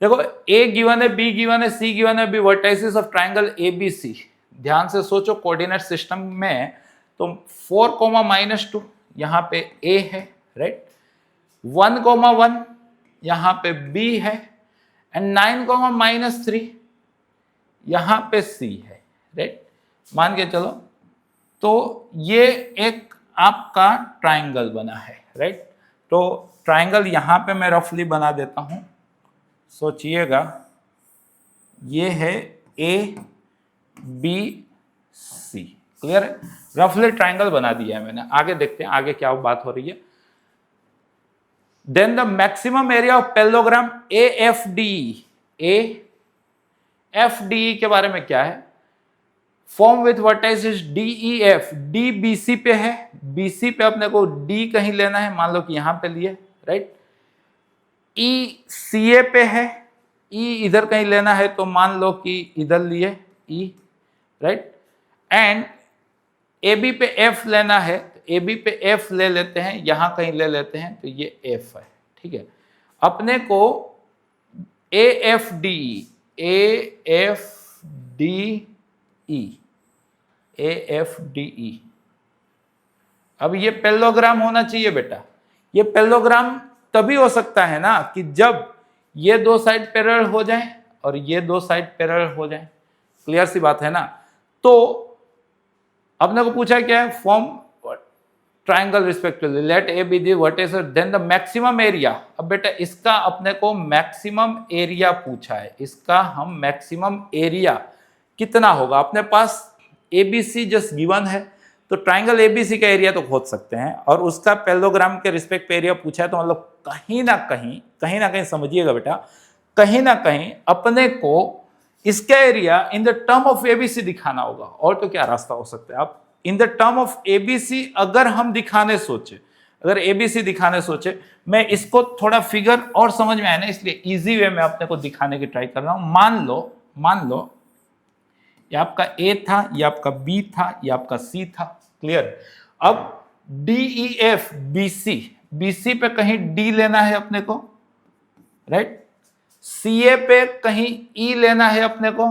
देखो ए गिवन है, बी गिवन है, सी गिवन है, B vertices of triangle ABC. ध्यान से सोचो कोऑर्डिनेट सिस्टम में, तो 4,-2 यहां पे ए है, राइट। 1,1 यहां पे बी है, एंड 9,-3 यहां पे सी है, राइट। मान के चलो, तो ये एक आपका ट्राइंगल बना है, राइट। तो ट्राइंगल यहां पे मैं रफली बना देता हूं, सोचिएगा, ये है ए बी सी, क्लियर है। रफली ट्राइंगल बना दिया है मैंने। आगे देखते हैं आगे क्या बात हो रही है। Then the maximum area of parallelogram AFDE, AFDE के बारे में क्या है, form with vertices DEF, D BC पे है, BC पे अपने को D कहीं लेना है, मान लो कि यहां पे लिए, राइट। E CA पे है, E इधर कहीं लेना है तो मान लो कि इधर लिए E, राइट। एंड AB पे F लेना है, तो AB पे F ले लेते हैं, यहां कहीं ले लेते हैं, तो ये F है, ठीक है। अपने को AFDE, AFDE, अब ये पैरेललोग्राम होना चाहिए बेटा। ये पैरेललोग्राम तभी हो सकता है ना कि जब ये दो साइड पैरेलल हो जाए और ये दो साइड पैरेलल हो जाए, क्लियर सी बात है ना। तो अपने को पूछा क्या है, form triangle respectively, let A be the vertices, then the maximum area. अब बेटा इसका अपने को मैक्सिमम एरिया पूछा है, इसका हम मैक्सिमम एरिया कितना होगा, अपने पास एबीसी जस्ट गिवन है, तो ट्राइंगल एबीसी का एरिया तो खोज सकते हैं, और उसका पैरेललोग्राम के रिस्पेक्ट पे एरिया पूछा है, तो मतलब कहीं ना कहीं समझिएगा बेटा, कहीं ना कहीं अपने को इसका area in the term of ABC दिखाना होगा। और तो क्या रास्ता हो सकता है, आप in the term of ABC अगर हम दिखाने सोचे, अगर एबीसी दिखाने सोचे, मैं इसको थोड़ा फिगर और समझ में आया ना, इसलिए इजी वे में अपने को दिखाने की ट्राई कर रहा हूं। मान लो ये आपका ए था, ये आपका बी था, ये आपका सी था, क्लियर। अब DEF BC पे कहीं D लेना है अपने को, राइट। CA पे कहीं E लेना है अपने को,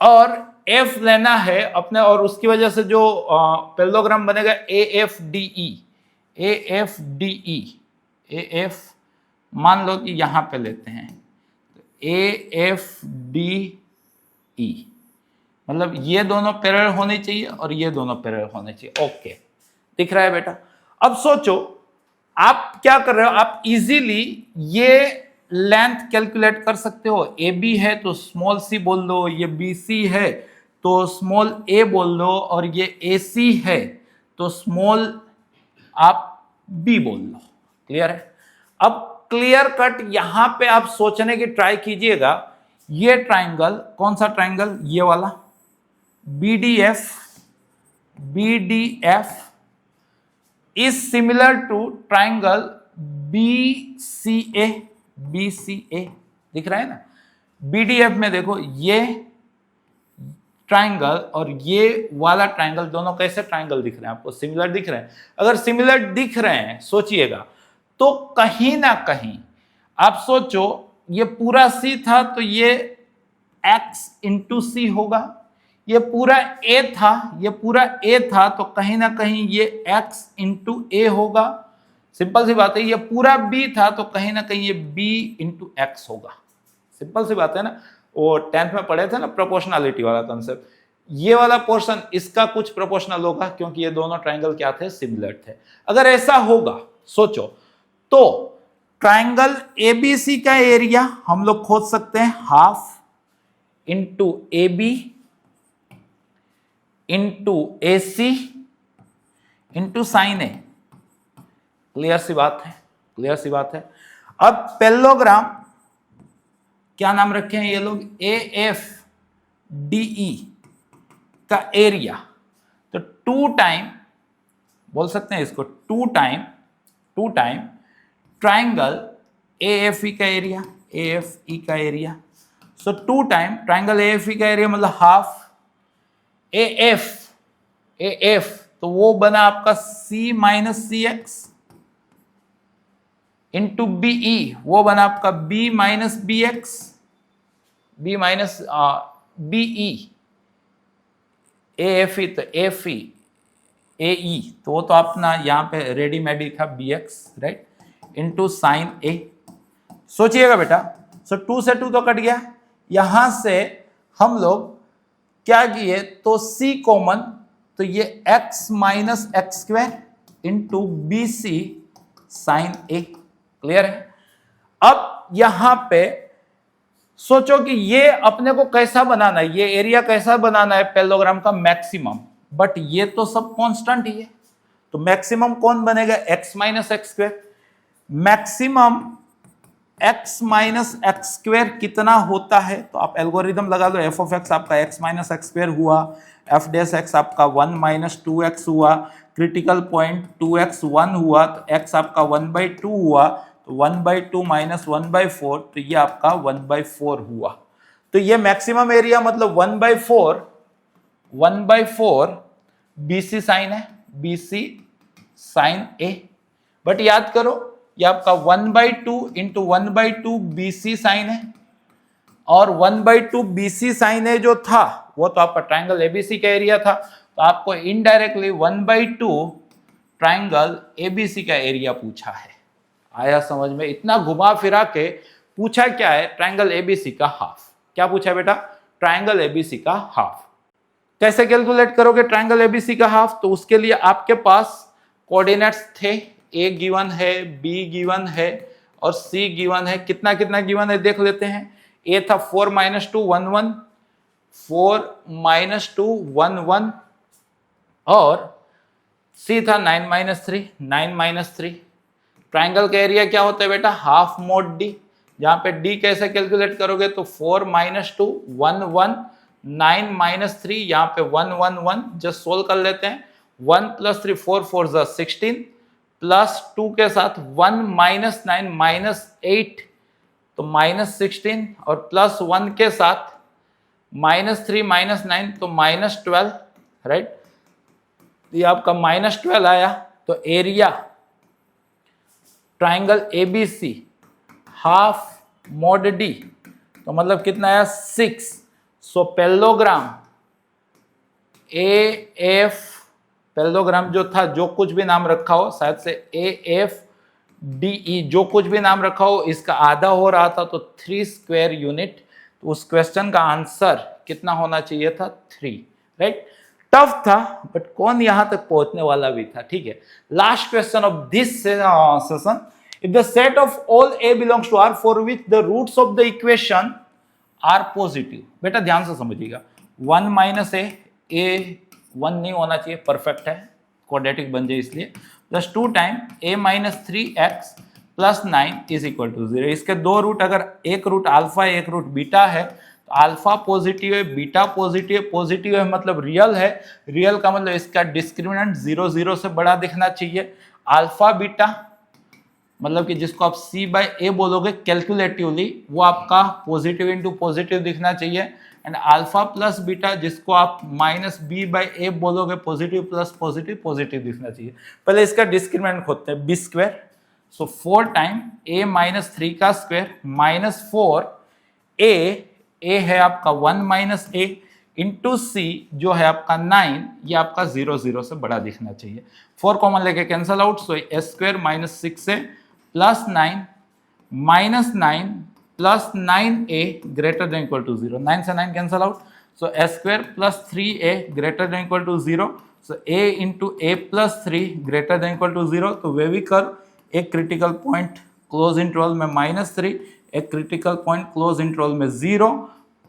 और F लेना है अपने, और उसकी वजह से जो पैरेललोग्राम बनेगा AF मान लो कि यहां पे लेते हैं, AFDE, मतलब ये दोनों पैरेलल होने चाहिए और ये दोनों पैरेलल होने चाहिए। ओके, दिख रहा है बेटा। अब सोचो आप क्या कर रहे हो, आप इजीली ये लेंथ कैलकुलेट कर सकते हो। AB है तो स्मॉल c बोल दो, ये BC है तो स्मॉल a बोल दो, और ये AC है तो स्मॉल आप b बोल लो, क्लियर है। अब क्लियर कट यहां पे आप सोचने की ट्राई कीजिएगा, ये ट्राइंगल, कौन सा ट्राइंगल, ये वाला BDF is similar to triangle BCA, दिख रहा है ना। BDF में देखो ये ट्राइंगल और ये वाला ट्राइंगल, दोनों कैसे ट्राइंगल दिख रहे हैं आपको, सिमिलर दिख रहे हैं। अगर सिमिलर दिख रहे हैं, सोचिएगा, तो कहीं ना कहीं आप सोचो, ये पूरा C था तो ये X इंटू C होगा, ये पूरा A था तो कहीं ना कहीं ये X इंटू A होगा। सिंपल सी बात है। ये पूरा B था तो कहीं ना कहीं ये B इंटू X होगा। सिंपल सी बात है ना। वो 10th में पढ़े थे ना प्रोपोर्शनलिटी वाला कंसेप्ट, ये वाला पोर्शन इसका कुछ प्रोपोर्शनल होगा, क्योंकि ये दोनों ट्राइंगल क्या थे, सिमिलर थे। अगर ऐसा होगा, सोचो, तो ट्राइंगल एबीसी का एरिया हम लोग खोज सकते हैं, half into AB into AC into sine a. Clear सी बात है। अब पैरेललोग्राम क्या नाम रखे हैं ये लोग, AFDE का एरिया, तो 2 टाइम बोल सकते हैं इसको, 2 टाइम ट्राइंगल AFE का area, so 2 time triangle AFE का एरिया मतलब हाफ ए एफ तो वो बना आपका C minus C X into BE, वो बना आपका B minus B X, B minus BE, F E तो एफ ई ए ई तो वो तो अपना यहाँ पे रेडीमेड ही था b x, right, into sine a. सोचिएगा बेटा, सो 2 से 2 तो कट गया, यहां से हम लोग क्या किए तो C कॉमन, तो ये x minus x square into b c sine a. Clear है? अब यहां पे सोचो कि ये अपने को कैसा बनाना है, ये एरिया कैसा बनाना है पैरेललोग्राम का मैक्सिमम, बट ये तो सब कांस्टेंट ही है, तो मैक्सिमम कौन बनेगा x minus x square. Maximum x minus x square कितना होता है, तो आप एल्गोरिदम लगा लो, एफ ऑफ एक्स आपका x माइनस एक्स स्क्वायर हुआ, एफ डेस एक्स आपका 1 माइनस 2x हुआ, क्रिटिकल पॉइंट 2x 1 हुआ, तो x आपका 1/2 हुआ, तो 1/2 माइनस 1/4, तो ये आपका 1/4 हुआ। तो ये मैक्सिमम एरिया मतलब 1/4 BC साइन है, BC साइन A। बट याद करो ये आपका 1/2 इंटू 1/2 BC साइन है, और 1/2 BC साइन है जो था वो तो आपका ट्राइंगल ABC का एरिया था, तो आपको इनडायरेक्टली 1/2 ट्राइंगल ABC का एरिया पूछा है। आया समझ में? इतना घुमा फिरा के पूछा क्या है, ट्राइंगल ABC का हाफ। क्या पूछा बेटा? ट्राइंगल ABC का हाफ। कैसे कैलकुलेट करोगे ट्राइंगल ABC का हाफ? तो उसके लिए आपके पास कोऑर्डिनेट्स थे, A गिवन है, B गिवन है और C गिवन है। कितना कितना गिवन है देख लेते हैं। A था 4 - 2 1 1, 4 - 2 1 1, और C था 9 - 3 9 - 3। ट्राइंगल का एरिया क्या होता है बेटा? Half mode D। जहां पे D कैसे कैलकुलेट करोगे तो 4 - 2 1 1, 9 - 3, यहाँ पे 1 1 1, जस्ट सोल्व कर लेते हैं। 1 + 3 4 4 16, प्लस 2 के साथ 1 - 9 - 8 तो -16, और प्लस 1 के साथ -3 - 9 तो -12, राइट। ये आपका -12 आया। तो area triangle ABC half mode D तो मतलब कितना आया 6। सो पैरेललोग्राम AF, पैरेललोग्राम जो था, जो कुछ भी नाम रखा हो, शायद से AFDE जो कुछ भी नाम रखा हो, इसका आधा हो रहा था तो 3 स्क्वायर यूनिट। तो उस क्वेश्चन का आंसर कितना होना चाहिए था? 3, राइट। टफ था बट कौन यहां तक पहुंचने वाला भी था। ठीक है, last question of this session. If the set of all A belongs to R for which the roots of the equation are positive. बेटा ध्यान से समझिएगा, 1 - A 1 नहीं होना चाहिए, परफेक्ट है, क्वाड्रेटिक बन जाए इसलिए, प्लस 2 टाइम A - 3x + 9 = 0। इसके दो रूट, अगर एक रूट अल्फा एक रूट बीटा है, तो अल्फा पॉजिटिव है, बीटा पॉजिटिव है। पॉजिटिव है मतलब रियल है, रियल का मतलब इसका डिस्क्रिमिनेंट 0 0 से बड़ा दिखना चाहिए। अल्फा बीटा मतलब कि जिसको आप C/A बोलोगे कैलकुलेटिवली, वो आपका पॉजिटिव इंटू पॉजिटिव दिखना चाहिए। एंड अल्फा प्लस बीटा जिसको आप -B/A बोलोगे, पॉजिटिव प्लस पॉजिटिव पॉजिटिव दिखना चाहिए। पहले इसका डिस्क्रिमिनेंट खोदते हैं, B²। सो 4 टाइम A - 3 का स्क्वायर -4 A है आपका 1 - A इंटू C जो है आपका 9, ये आपका 0 0 से बड़ा दिखना चाहिए। 4 कॉमन लेके कैंसल आउट, सो A² - 6A + 9 -9 + 9A > 0। 9 से 9 cancel out, so A² + 3A > 0। So A into A + 3 > 0। तो वे भी कर एक क्रिटिकल पॉइंट क्लोज इंटरवल में -3, एक क्रिटिकल पॉइंट क्लोज इंटरवल में 0,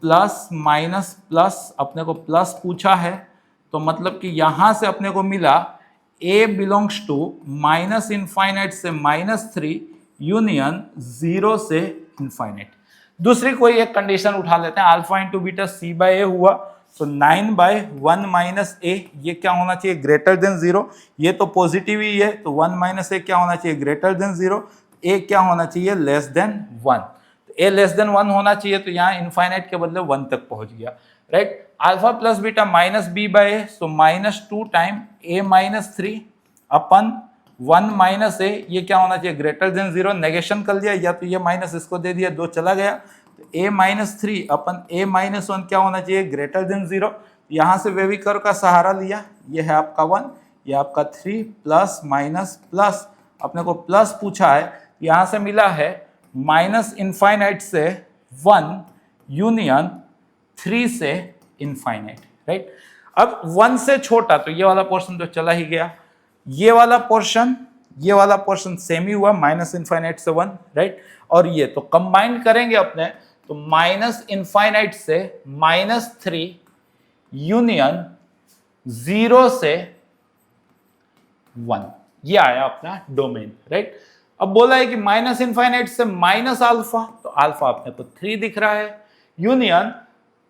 प्लस माइनस प्लस, अपने को प्लस पूछा है तो मतलब कि यहां से अपने को मिला A बिलोंग्स टू -∞ से -3 यूनियन 0 से इनफाइनाइट। दूसरी कोई एक कंडीशन उठा लेते हैं, अल्फा इंटू बीटा C/A हुआ, तो 9/1 - A ये क्या होना चाहिए? Greater than 0। ये तो पॉजिटिव ही है, तो 1 - A क्या होना चाहिए? Greater than 0। A क्या होना चाहिए? Less than 1। तो A लेस देन 1 होना चाहिए, तो यहाँ इनफाइनाइट के बदले 1 तक पहुंच गया, right. Alpha plus beta minus b by a, so -2 time a minus 3 अपन 1 माइनस ए, ये क्या होना चाहिए ग्रेटर देन 0, नेगेशन कर लिया या तो ये माइनस इसको दे दिया, 2 चला गया, तो ए माइनस 3 अपन ए माइनस 1 क्या होना चाहिए ग्रेटर देन 0। यहां से वेविकर का सहारा लिया, ये है आपका 1, ये आपका 3 प्लस माइनस प्लस, अपने को प्लस पूछा है, यहां से मिला है माइनस इनफाइनाइट से 1 यूनियन 3 से इनफाइनाइट, राइट। अब 1 से छोटा तो ये वाला पोर्शन तो चला ही गया, ये वाला पोर्शन सेम ही हुआ माइनस इनफाइनाइट से 1, राइट। और ये तो कंबाइन करेंगे अपने, तो माइनस इनफाइनाइट से -3 यूनियन 0 से 1, ये आया अपना डोमेन, राइट। अब बोला है कि माइनस इनफाइनाइट से माइनस अल्फा, तो अल्फा अपने को 3 दिख रहा है, यूनियन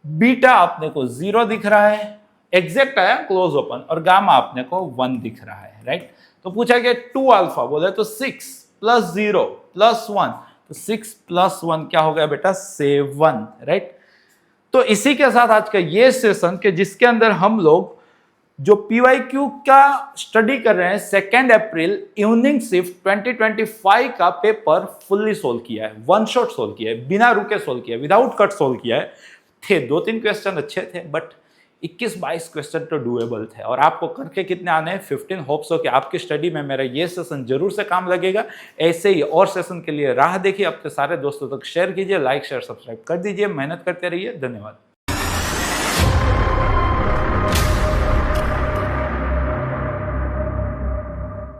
बीटा अपने को 0 दिख रहा है, एग्जैक्ट आया क्लोज ओपन, और गामा अपने को 1 दिख रहा है, राइट। तो पूछा गया 2 अल्फा, बोले तो 6 प्लस 0 प्लस 1, तो 6 प्लस 1 क्या हो गया बेटा 7, राइट। तो इसी के साथ आज का ये सेशन के जिसके अंदर हम लोग जो PYQ का स्टडी कर रहे हैं 2 अप्रैल इवनिंग शिफ्ट 2025 का पेपर फुल्ली सोल्व किया है, 1 शॉट सोल्व किया है, बिना रुके सोल्व किया है, विदाउट कट सोल्व किया है। थे 2-3 क्वेश्चन अच्छे थे, बट 21-22 क्वेश्चन तो डूएबल थे, और आपको करके कितने आने हैं 15। होप्स हो कि आपकी स्टडी में मेरा ये सेशन जरूर से काम लगेगा। ऐसे ही और सेशन के लिए राह देखिए, अपने सारे दोस्तों तक शेयर कीजिए, लाइक शेयर सब्सक्राइब कर दीजिए, मेहनत करते रहिए, धन्यवाद।